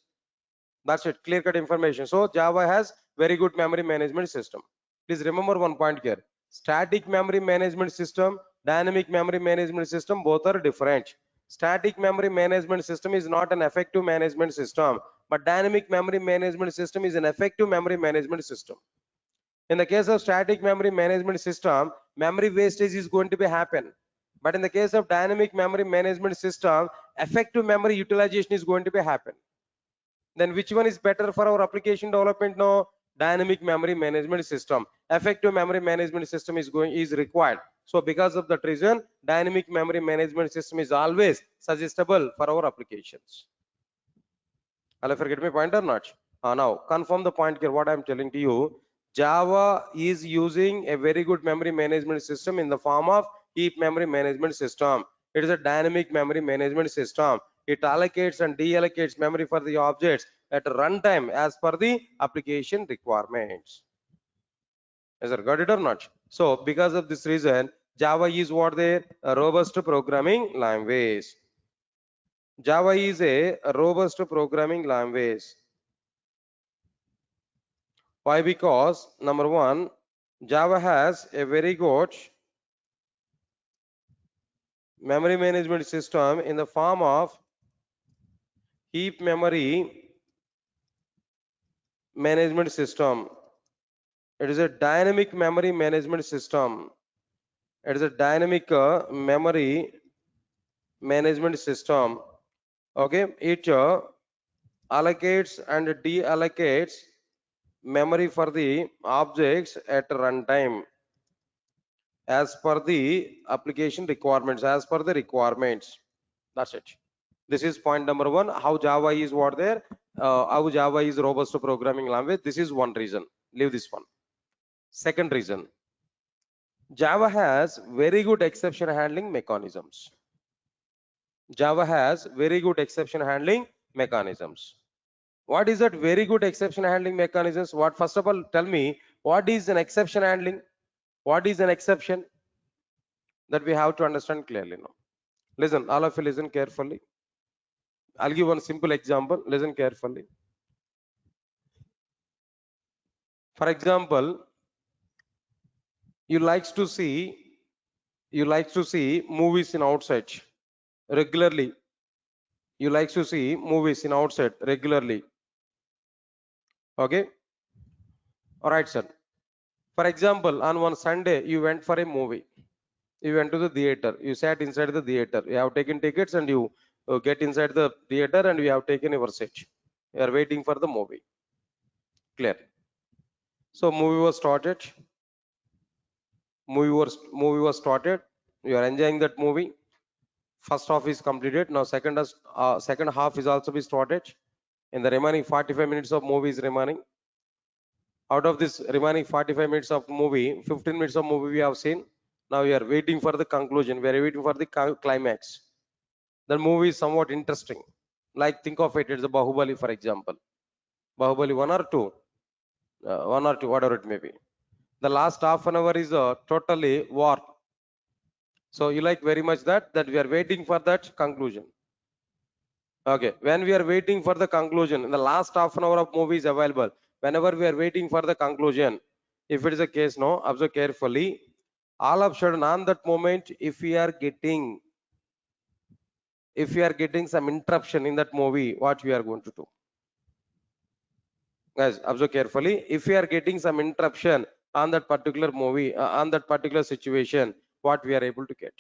That's it, clear cut information. So Java has very good memory management system. Please remember one point here. Static memory management system, dynamic memory management system, both are different. Static memory management system is not an effective management system, but dynamic memory management system is an effective memory management system. In the case of static memory management system, memory wastage is going to be happen. But in the case of dynamic memory management system, effective memory utilization is going to be happen. Then which one is better for our application development? No, dynamic memory management system. Effective memory management system is required. So because of that reason, dynamic memory management system is always suggestible for our applications. I'll forget my point or not? Now confirm the point here. What I'm telling to you, Java is using a very good memory management system in the form of heap memory management system. It is a dynamic memory management system. It allocates and deallocates memory for the objects at runtime as per the application requirements. Is that got it or not? So because of this reason, Java is what there? A robust programming language. Java is a robust programming language. Why? Because number one, Java has a very good memory management system in the form of heap memory management system. It is a dynamic memory management system. It is a dynamic memory management system. Okay, it allocates and deallocates memory for the objects at runtime as per the application requirements, as per the requirements. That's it. This is point number one. How Java is what there? How Java is robust programming language. This is one reason. Leave this one. Second reason, Java has very good exception handling mechanisms. Java has very good exception handling mechanisms. What is that very good exception handling mechanisms? What, first of all, tell me, what is an exception handling? What is an exception? That we have to understand clearly now. Listen, all of you listen carefully. I'll give one simple example. Listen carefully. For example, you likes to see movies in outside regularly. You likes to see movies in outside regularly. Okay. All right, sir. For example, on one Sunday, you went for a movie. You went to the theater. You sat inside the theater. You have taken tickets and you get inside the theater and you have taken your seat. You are waiting for the movie. Clear. So movie was started. Movie was started. You are enjoying that movie. First half is completed. Now second half is also be started. In the remaining 45 minutes of movie is remaining. Out of this remaining 45 minutes of movie, 15 minutes of movie we have seen. Now we are waiting for the conclusion. We are waiting for the climax. The movie is somewhat interesting. Like think of it, it's a Bahubali, for example. Bahubali 1 or 2, 1 or 2, whatever it may be. The last half an hour is totally war. So you like very much that we are waiting for that conclusion. Okay, when we are waiting for the conclusion, in the last half an hour of movie is available. Whenever we are waiting for the conclusion, if it is a case, no, observe carefully. All of a sudden, on that moment, if we are getting some interruption in that movie, what we are going to do? Guys, observe carefully. If we are getting some interruption on that particular movie, on that particular situation, what we are able to get?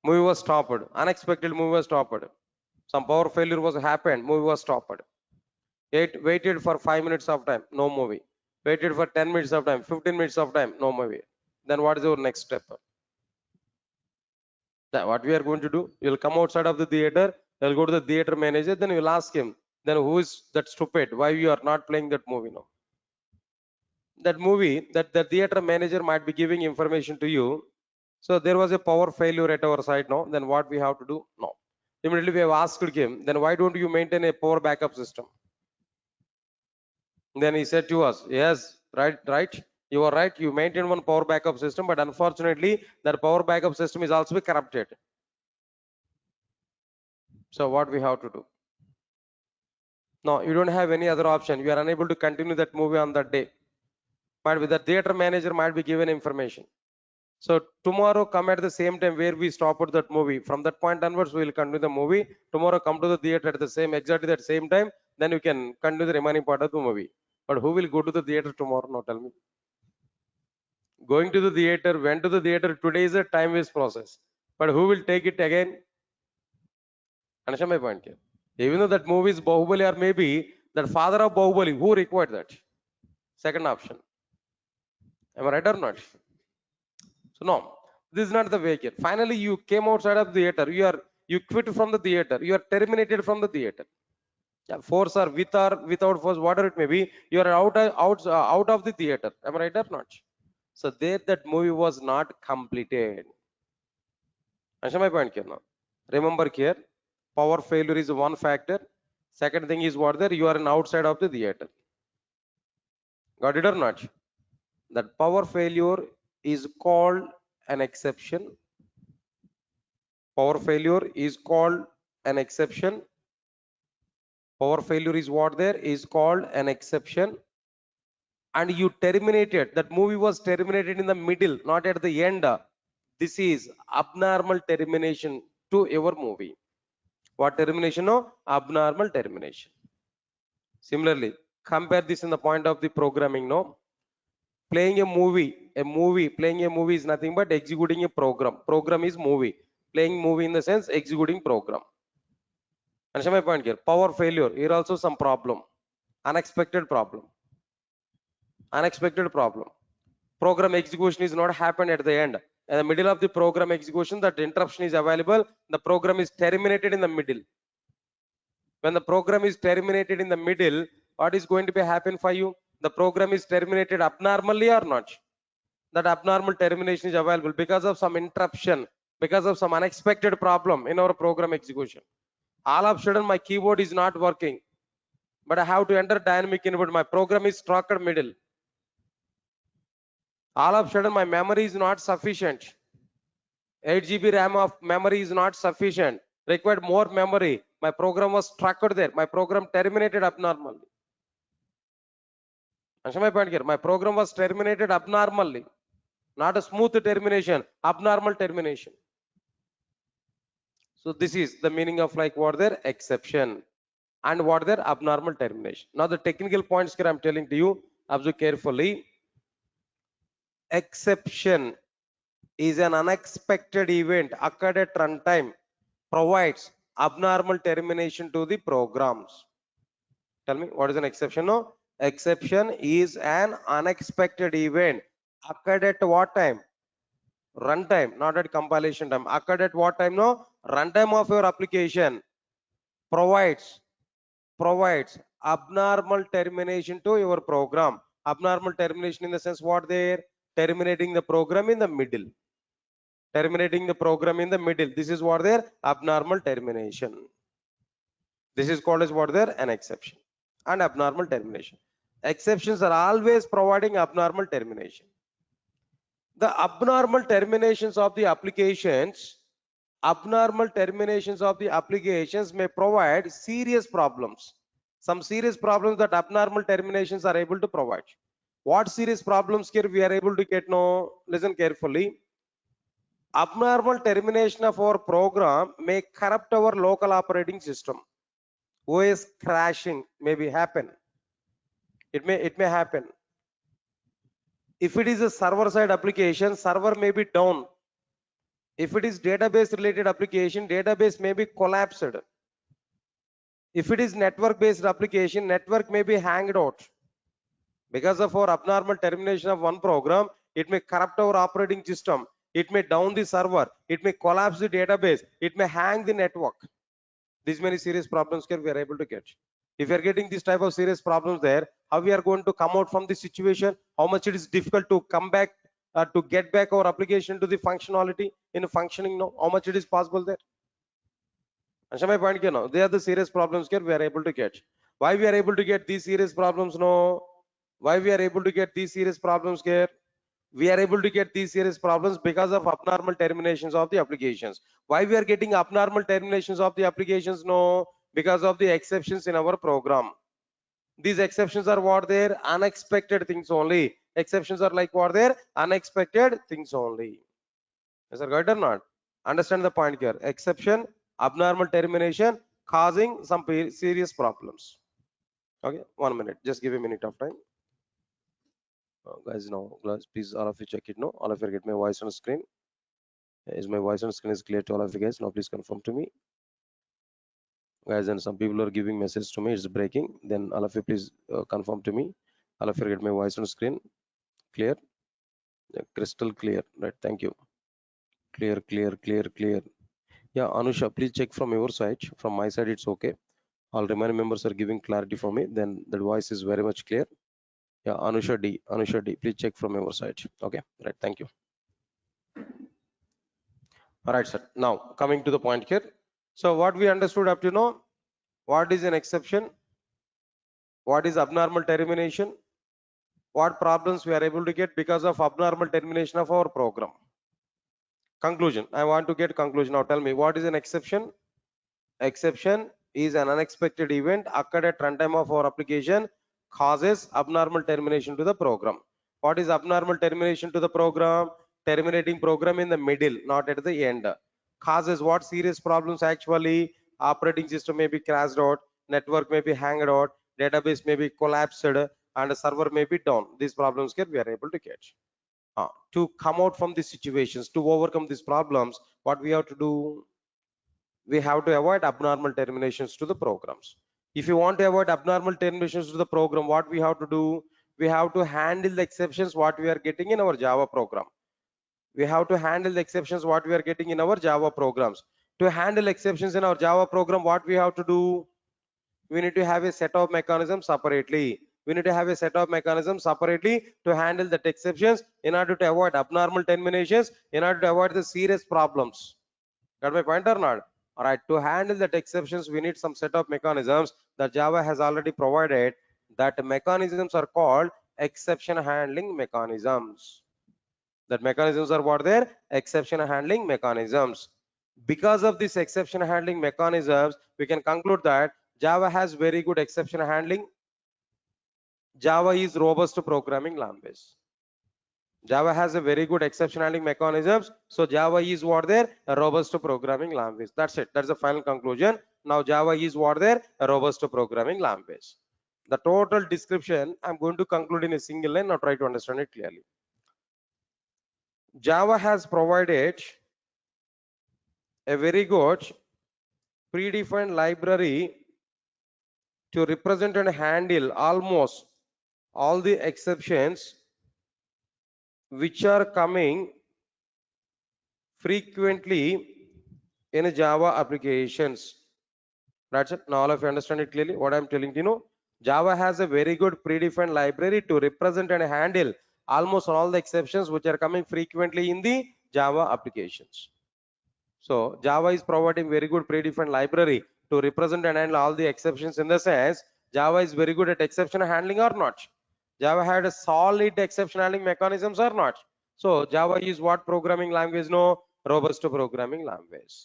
Movie was stopped. Unexpected movie was stopped. Some power failure was happened. Movie was stopped. Waited for 5 minutes of time. No movie. Waited for 10 minutes of time. 15 minutes of time. No movie. Then what is our next step? What we are going to do? You'll come outside of the theater. You'll go to the theater manager. Then you'll ask him. Then who is that stupid? Why you are not playing that movie now? That movie, that the theater manager might be giving information to you. So there was a power failure at our side now. Then what we have to do? No. Immediately we have asked him, then why don't you maintain a power backup system? Then he said to us, yes, right. You are right. You maintain one power backup system, but unfortunately, that power backup system is also corrupted. So what we have to do? No, you don't have any other option. You are unable to continue that movie on that day. But with the theater manager might be given information. So tomorrow come at the same time where we stopped that movie. From that point onwards, we will continue the movie. Tomorrow come to the theater at the exactly that same time. Then you can continue the remaining part of the movie. But who will go to the theater tomorrow? No, tell me. Going to the theater, went to the theater. Today is a time waste process. But who will take it again? Understand my point here? Even though that movie is Bahubali or maybe that father of Bahubali, who required that? Second option. Am I right or not? So no, this is not the way here. Finally, you came outside of the theater. You quit from the theater. You are terminated from the theater. Yeah, force or with or without force, whatever it may be, you are out of the theater. Am I right or not? So there, that movie was not completed. Understand my point here now? Remember here, power failure is one factor. Second thing is what there, you are an outside of the theater. Got it or not? That power failure is called an exception. Power failure is called an exception. Power failure is what there is called an exception. And you terminated, that movie was terminated in the middle, not at the end. This is abnormal termination to your movie. What termination? No, abnormal termination. Similarly, compare this in the point of the programming. No, playing playing a movie is nothing but executing a program. Program is movie. Playing movie in the sense executing program. Understand my point here? Power failure. Here also some problem. Unexpected problem. Unexpected problem. Program execution is not happened at the end. In the middle of the program execution, that interruption is available. The program is terminated in the middle. When the program is terminated in the middle, what is going to be happen for you? The program is terminated abnormally or not? That abnormal termination is available because of some interruption, because of some unexpected problem in our program execution. All of a sudden my keyboard is not working, but I have to enter dynamic input. My program is structured middle. All of a sudden my memory is not sufficient. 8 GB RAM of memory is not sufficient. Required more memory. My program was stuck there. My program terminated abnormally. Understand my point here? My program was terminated abnormally. Not a smooth termination, abnormal termination. So this is the meaning of like what their exception and what their abnormal termination. Now the technical points here I'm telling to you, observe carefully. Exception is an unexpected event occurred at runtime, provides abnormal termination to the programs. Tell me, what is an exception? No, exception is an unexpected event occurred at what time? Runtime, not at compilation time. Occurred at what time? No, runtime of your application provides abnormal termination to your program. Abnormal termination in the sense what there? Terminating the program in the middle. Terminating the program in the middle. This is what there? Abnormal termination. This is called as what there? An exception and abnormal termination. Exceptions are always providing abnormal termination. The abnormal terminations of the applications may provide serious problems. Some serious problems that abnormal terminations are able to provide. What serious problems here we are able to get? No, listen carefully. Abnormal termination of our program may corrupt our local operating system. OS crashing maybe happen. It may happen. If it is a server side application, server may be down. If it is database related application, database may be collapsed. If it is network based application, network may be hanged out. Because of our abnormal termination of one program, it may corrupt our operating system. It may down the server. It may collapse the database. It may hang the network. These many serious problems here we are able to get. If you are getting this type of serious problems there, how we are going to come out from this situation? How much it is difficult to come back to get back our application to the functionality in functioning? No, how much it is possible there? Understand my point here? No, they are the serious problems here we are able to get. Why we are able to get these serious problems? No, why we are able to get these serious problems here? We are able to get these serious problems because of abnormal terminations of the applications. Why we are getting abnormal terminations of the applications? No, because of the exceptions in our program. These exceptions are what they're unexpected things only. Exceptions are like what they're unexpected things only. Is that right or not? Understand the point here. Exception, abnormal termination causing some serious problems. Okay, 1 minute. Just give a minute of time. Guys, no, please all of you check it. No, all of you get my voice on screen. Is my voice on screen is clear to all of you guys? Now please confirm to me. Guys, and some people are giving message to me, it's breaking. Then all of you please confirm to me. All of you get my voice on screen. Clear? Yeah, crystal clear. Right, thank you. Clear. Yeah, Anusha, please check from your side. From my side, it's okay. All remaining members are giving clarity for me. Then the voice is very much clear. Yeah, Anusha D, please check from your side. Okay, right, thank you. All right, sir. Now coming to the point here. So what we understood up to now, what is an exception? What is abnormal termination? What problems we are able to get because of abnormal termination of our program? Conclusion. I want to get conclusion. Now tell me, what is an exception? Exception is an unexpected event occurred at runtime of our application, causes abnormal termination to the program. What is abnormal termination to the program? Terminating program in the middle, not at the end. Causes what serious problems? Actually, operating system may be crashed out, network may be hanged out, database may be collapsed, and a server may be down. These problems here we are able to catch. To come out from these situations, to overcome these problems, what we have to do? We have to avoid abnormal terminations to the programs. If you want to avoid abnormal terminations to the program, what we have to do? We have to handle the exceptions what we are getting in our Java program. We have to handle the exceptions what we are getting in our Java programs. To handle exceptions in our Java program, what we have to do? We need to have a set of mechanisms separately. We need to have a set of mechanisms separately to handle the exceptions in order to avoid abnormal terminations, in order to avoid the serious problems. Got my point or not? All right, to handle that exceptions, we need some set of mechanisms that Java has already provided. That mechanisms are called exception handling mechanisms. That mechanisms are what they're exception handling mechanisms. Because of this exception handling mechanisms, we can conclude that Java has very good exception handling. Java is robust programming language. Java has a very good exception handling mechanisms. So Java is what there a robust programming language. That's it. That's the final conclusion. Now Java is what there a robust programming language. The total description I'm going to conclude in a single line. Now try to understand it clearly. Java has provided a very good predefined library to represent and handle almost all the exceptions which are coming frequently in Java applications. That's it. Now all of you understand it clearly what I'm telling you. Java has a very good predefined library to represent and handle almost all the exceptions which are coming frequently in the Java applications. So Java is providing very good predefined library to represent and handle all the exceptions, in the sense Java is very good at exception handling or not. Java had a solid exception handling mechanisms or not. So Java is what programming language? No, robust programming language.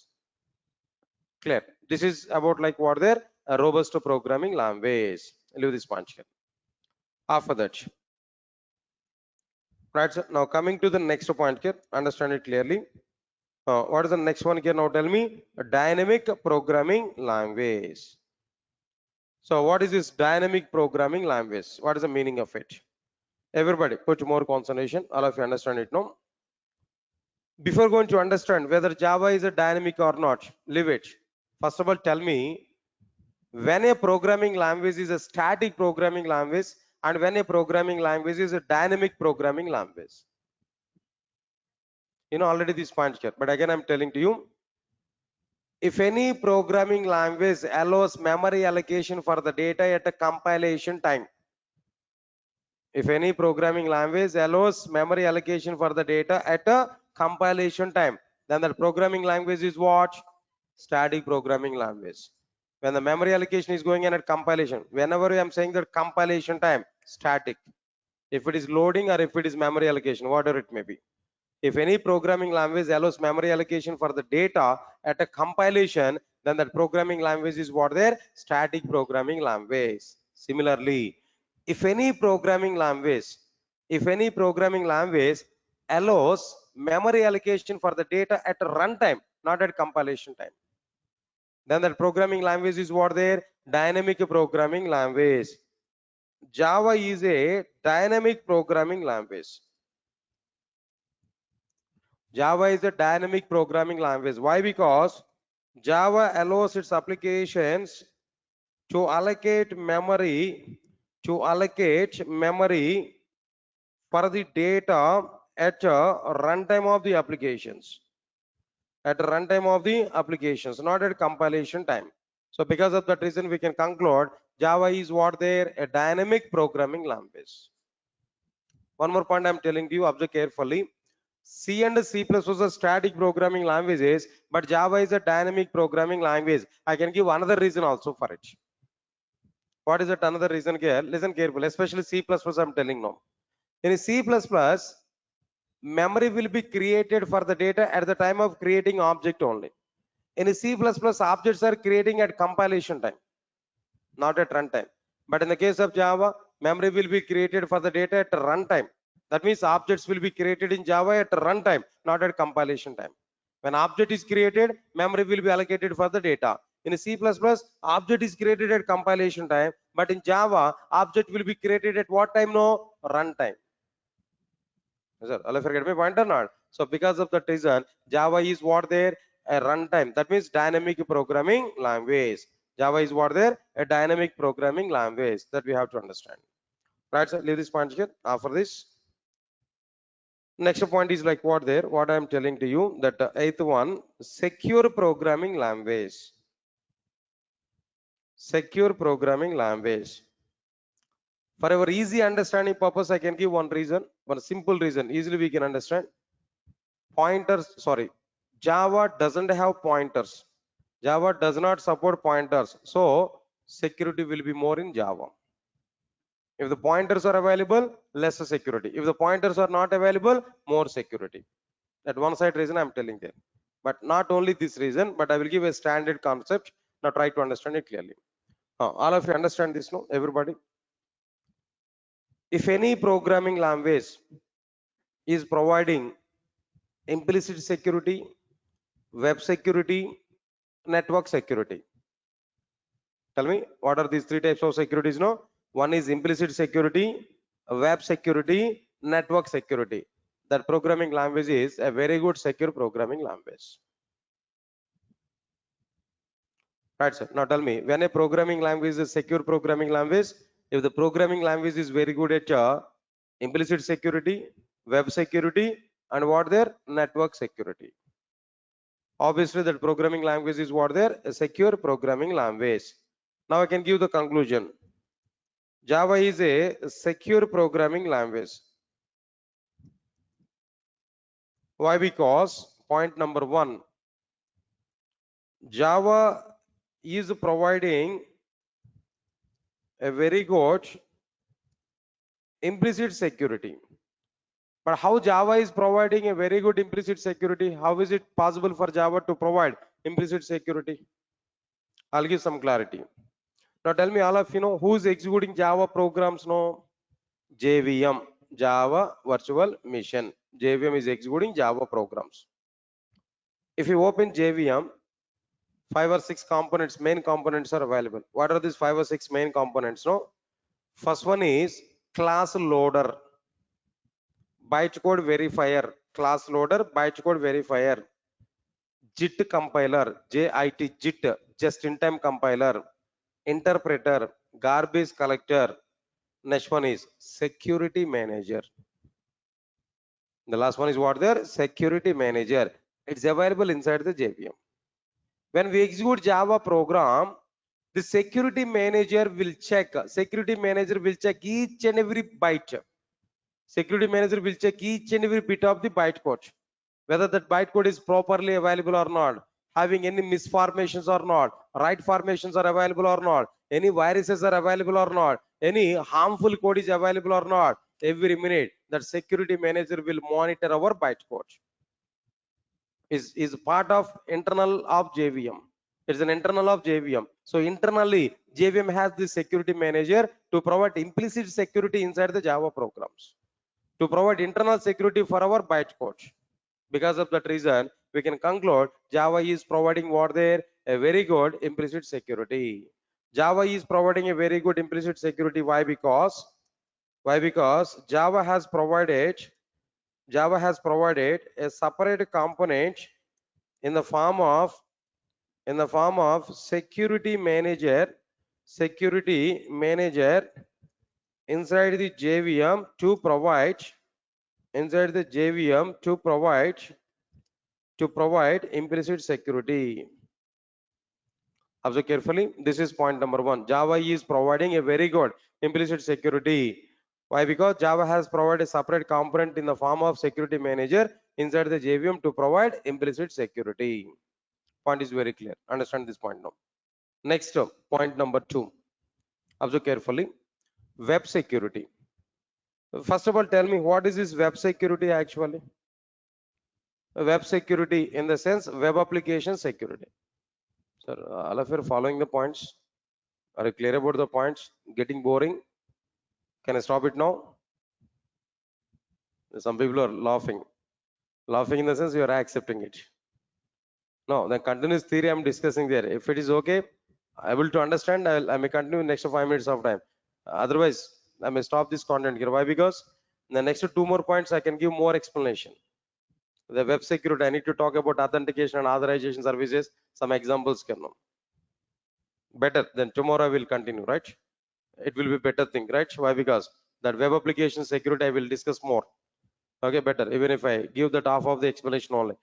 Clear. This is about like what there a robust programming language. Leave this punch here. After that, right, sir. Now coming to the next point here, understand it clearly. What is the next one here? Now tell me, a dynamic programming language. So what is this dynamic programming language? What is the meaning of it? Everybody put more concentration. All of you understand it now. Before going to understand whether Java is a dynamic or not, leave it. First of all, tell me when a programming language is a static programming language and when a programming language is a dynamic programming language. You know already this point here, but again I'm telling to you, if any programming language allows memory allocation for the data at a compilation time, if any programming language allows memory allocation for the data at a compilation time, then that programming language is what? Static programming language. When the memory allocation is going in at compilation, whenever I am saying that compilation time, static. If it is loading or if it is memory allocation, whatever it may be. If any programming language allows memory allocation for the data at a compilation, then that programming language is what there? Static programming language. Similarly, if any programming language, allows memory allocation for the data at runtime, not at compilation time, then that programming language is what there? Dynamic programming language. Java is a dynamic programming language. Java is a dynamic programming language. Why? Because Java allows its applications to allocate memory for the data at runtime of the applications. At runtime of the applications, not at compilation time. So because of that reason, we can conclude Java is what there? A dynamic programming language. One more point I'm telling you, observe carefully. C and C++ are static programming languages, but Java is a dynamic programming language. I can give another reason also for it. What is that another reason here? Listen carefully, especially C++ I'm telling now. In C++, memory will be created for the data at the time of creating object only. In C++, objects are creating at compilation time, not at runtime. But in the case of Java, memory will be created for the data at runtime. That means objects will be created in Java at runtime, not at compilation time. When object is created, memory will be allocated for the data. In C++, object is created at compilation time, but in Java, object will be created at what time? No, runtime. Sir, all of you get my point or not? So because of that reason, Java is what there? A runtime. That means dynamic programming language. Java is what there? A dynamic programming language that we have to understand. Right, so leave this point here. After this, next point is like what there? What I am telling to you, that eighth one, secure programming language. Secure programming language. For our easy understanding purpose, I can give one reason, one simple reason. Easily we can understand. Pointers, sorry, Java doesn't have pointers. Java does not support pointers, so security will be more in Java. If the pointers are available, less security. If the pointers are not available, more security. That one side reason I'm telling there. But not only this reason, but I will give a standard concept. Now try to understand it clearly. All of you understand this, no? Everybody? If any programming language is providing implicit security, web security, network security. Tell me, what are these three types of securities? No, one is implicit security, web security, network security. That programming language is a very good secure programming language. Right, sir. Now tell me, when a programming language is a secure programming language, if the programming language is very good at implicit security, web security, and what there? Network security. Obviously, that programming language is what there? A secure programming language. Now I can give the conclusion. Java is a secure programming language. Why? Because point number one, Java is providing a very good implicit security. But how Java is providing a very good implicit security? How is it possible for Java to provide implicit security? I'll give some clarity. Now tell me, all of you know who's executing Java programs? No, JVM, Java Virtual Machine. JVM is executing Java programs. If you open JVM, 5 or 6 components, main components are available. What are these 5 or 6 main components? No, first one is class loader, bytecode verifier, class loader, bytecode verifier, JIT compiler, JIT, just-in-time compiler, interpreter, garbage collector. Next one is security manager. The last one is what there? Security manager. It's available inside the JVM. When we execute Java program, the security manager will check. Security manager will check each and every byte. Security manager will check each and every bit of the bytecode, whether that bytecode is properly available or not, having any misformations or not, right formations are available or not, any viruses are available or not, any harmful code is available or not. Every minute, that security manager will monitor our bytecode. Is part of internal of JVM. It's an internal of JVM. So internally, JVM has the security manager to provide implicit security inside the Java programs, to provide internal security for our bytecode. Because of that reason, we can conclude Java is providing what there? A very good implicit security. Java is providing a very good implicit security. Why? Because Java has provided a separate component in the form of security manager inside the JVM to provide implicit security. Observe carefully. This is point number one. Java is providing a very good implicit security. Why? Because Java has provided a separate component in the form of security manager inside the JVM to provide implicit security. Point is very clear. Understand this point now. Next point number two. Observe carefully. Web security. First of all, tell me, what is this web security actually? Web security in the sense web application security. Sir, all of you are following the points? Are you clear about the points? Getting boring? Can I stop it now? Some people are laughing. Laughing in the sense you are accepting it. No, the continuous theory I'm discussing there. If it is okay, able to understand, I may continue next 5 minutes of time. Otherwise, I may stop this content here. Why? Because in the next 2 more points, I can give more explanation. The web security, I need to talk about authentication and authorization services. Some examples can know. Better, then tomorrow I will continue, right? It will be better thing, right? Why? Because that web application security I will discuss more. Okay, better. Even if I give that half of the explanation only,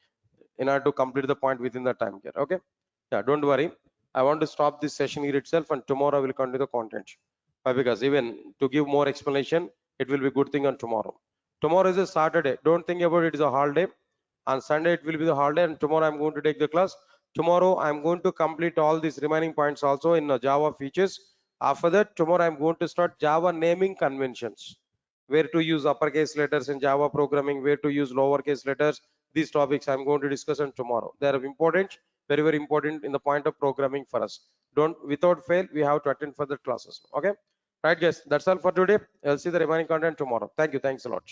in order to complete the point within the time here. Okay, yeah, don't worry. I want to stop this session here itself, and tomorrow I will continue the content. Why? Because even to give more explanation, it will be good thing on tomorrow. Tomorrow is a Saturday. Don't think about it is a holiday. On Sunday it will be the holiday, and tomorrow I'm going to take the class. Tomorrow I'm going to complete all these remaining points also in Java features. After that, tomorrow I'm going to start Java naming conventions, where to use uppercase letters in Java programming, where to use lowercase letters. These topics I'm going to discuss on tomorrow. They are important, very, very important in the point of programming for us. Don't, without fail, we have to attend further classes. Okay. Right, guys. That's all for today. I'll see the remaining content tomorrow. Thank you. Thanks a lot.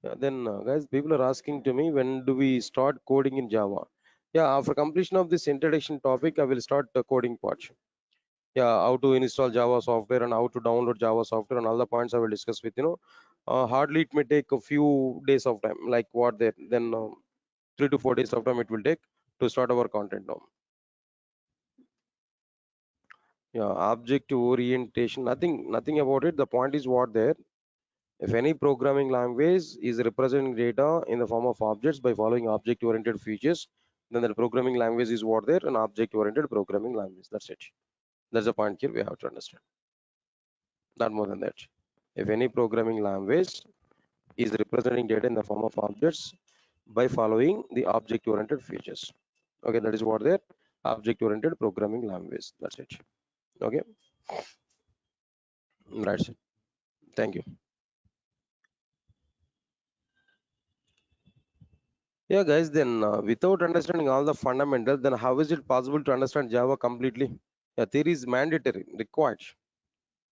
Yeah, then, guys, people are asking to me, when do we start coding in Java? Yeah, after completion of this introduction topic, I will start the coding part. Yeah, how to install Java software and how to download Java software and all the points I will discuss with hardly it may take a few days of time, like what there, then 3 to 4 days of time it will take to start our content now. Yeah, object orientation, nothing about it. The point is what there. If any programming language is representing data in the form of objects by following object-oriented features, then the programming language is what there, an object-oriented programming language. That's it. That's the point here we have to understand. Not more than that. If any programming language is representing data in the form of objects by following the object-oriented features. Okay, that is what there, object-oriented programming language. That's it. Okay, that's it. Thank you. Yeah, guys, then without understanding all the fundamentals, then how is it possible to understand Java completely? Yeah, theory is mandatory, required.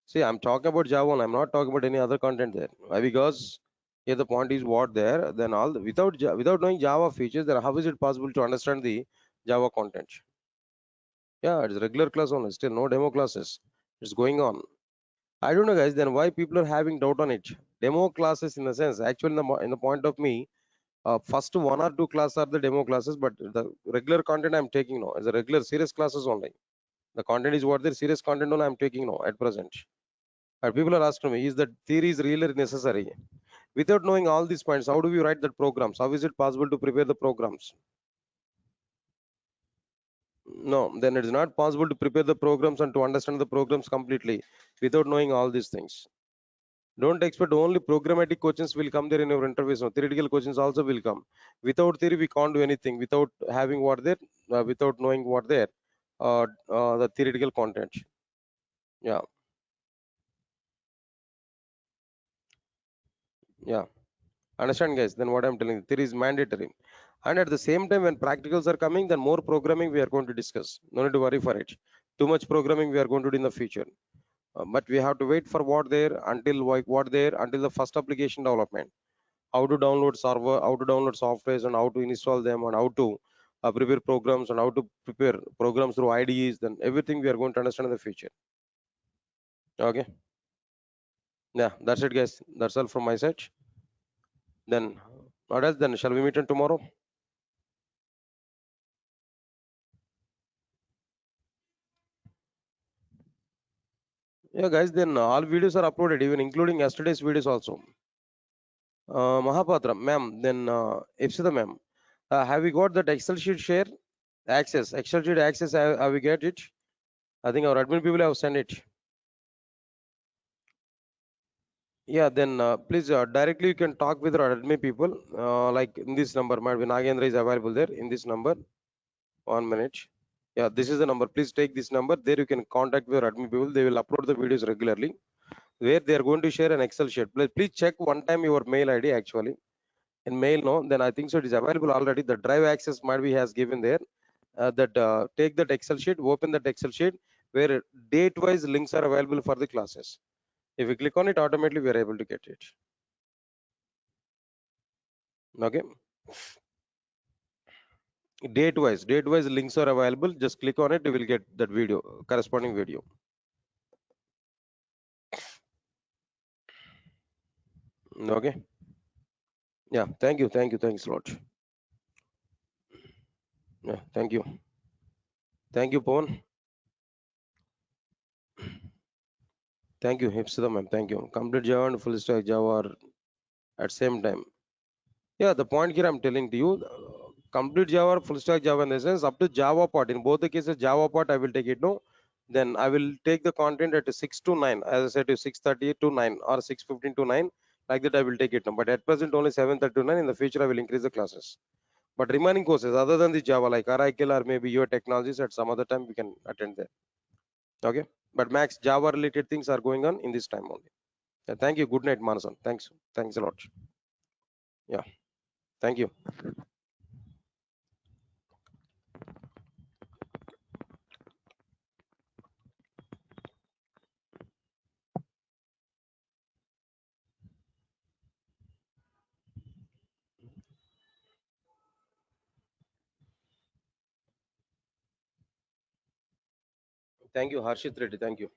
See, I'm talking about Java and I'm not talking about any other content there. Why? Because here the point is what there, then all without knowing Java features, then how is it possible to understand the Java content? Yeah, it's regular class only, still no demo classes. It's going on. I don't know, guys, then why people are having doubt on it. Demo classes in the sense, actually, in the point of me, first 1 or 2 classes are the demo classes, but the regular content I'm taking now is a regular serious classes only. The content is what the serious content only I'm taking now at present. And people are asking me, is that theory is really necessary? Without knowing all these points, how do we write that programs? How is it possible to prepare the programs? No, then it is not possible to prepare the programs and to understand the programs completely without knowing all these things. Don't expect only programmatic questions will come there in your interviews. No, theoretical questions also will come. Without theory, we can't do anything. Without having what there, without knowing what there, the theoretical content. Yeah, yeah. Understand, guys? Then what I'm telling you, theory is mandatory. And at the same time, when practicals are coming, then more programming we are going to discuss. No need to worry for it. Too much programming we are going to do in the future. But we have to wait for what there until what there until the first application development. How to download server, how to download softwares, and how to install them, and how to prepare programs, and how to prepare programs through IDEs. Then everything we are going to understand in the future. Okay. Yeah, that's it, guys. That's all from my side. Then, what else? Then shall we meet on tomorrow? Yeah, guys. Then all videos are uploaded, even including yesterday's videos also. Mahapatra, ma'am. Then Ipsita, ma'am. Have we got that Excel sheet share access? Excel sheet access. Have we get it? I think our admin people have sent it. Yeah, then please directly you can talk with our admin people. Like in this number, might be Nagendra is available there in this number. 1 minute. Yeah, this is the number. Please take this number. There you can contact with our admin people. They will upload the videos regularly. Where they are going to share an Excel sheet. Please check one time your mail ID actually. In mail, no, then I think so it is available already. The drive access might be has given there. That take that Excel sheet, open that Excel sheet where date-wise links are available for the classes. If we click on it, automatically we are able to get it. Okay. Date wise links are available. Just click on it, you will get that video, corresponding video. Okay. Yeah, thanks a lot. Yeah, thank you Pawan. Thank you Hipsida ma'am, thank you. Complete Java and full stack Java are at same time. Yeah, the point here I'm telling to you, complete Java or full stack Java in the sense up to Java part. In both the cases, Java part I will take it. No, then I will take the content at 6 to 9, as I said, to 6:30 to 9 or 6:15 to 9. Like that, I will take it now. But at present, only 7:30 to 9. In the future, I will increase the classes. But remaining courses other than the Java, like Oracle or maybe your technologies, at some other time we can attend there. Okay. But max Java related things are going on in this time only. Yeah, thank you. Good night, Manasan. Thanks. Thanks a lot. Yeah. Thank you. Thank you, Harshit Reddy. Thank you.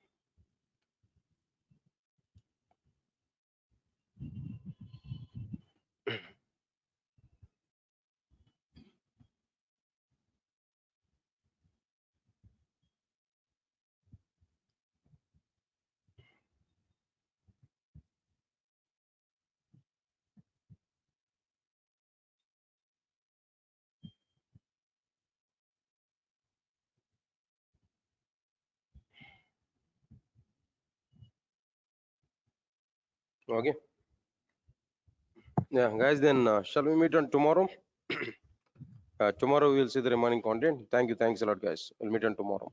Okay. Yeah, guys. Then shall we meet on tomorrow? Tomorrow we will see the remaining content. Thank you. Thanks a lot, guys. We'll meet on tomorrow.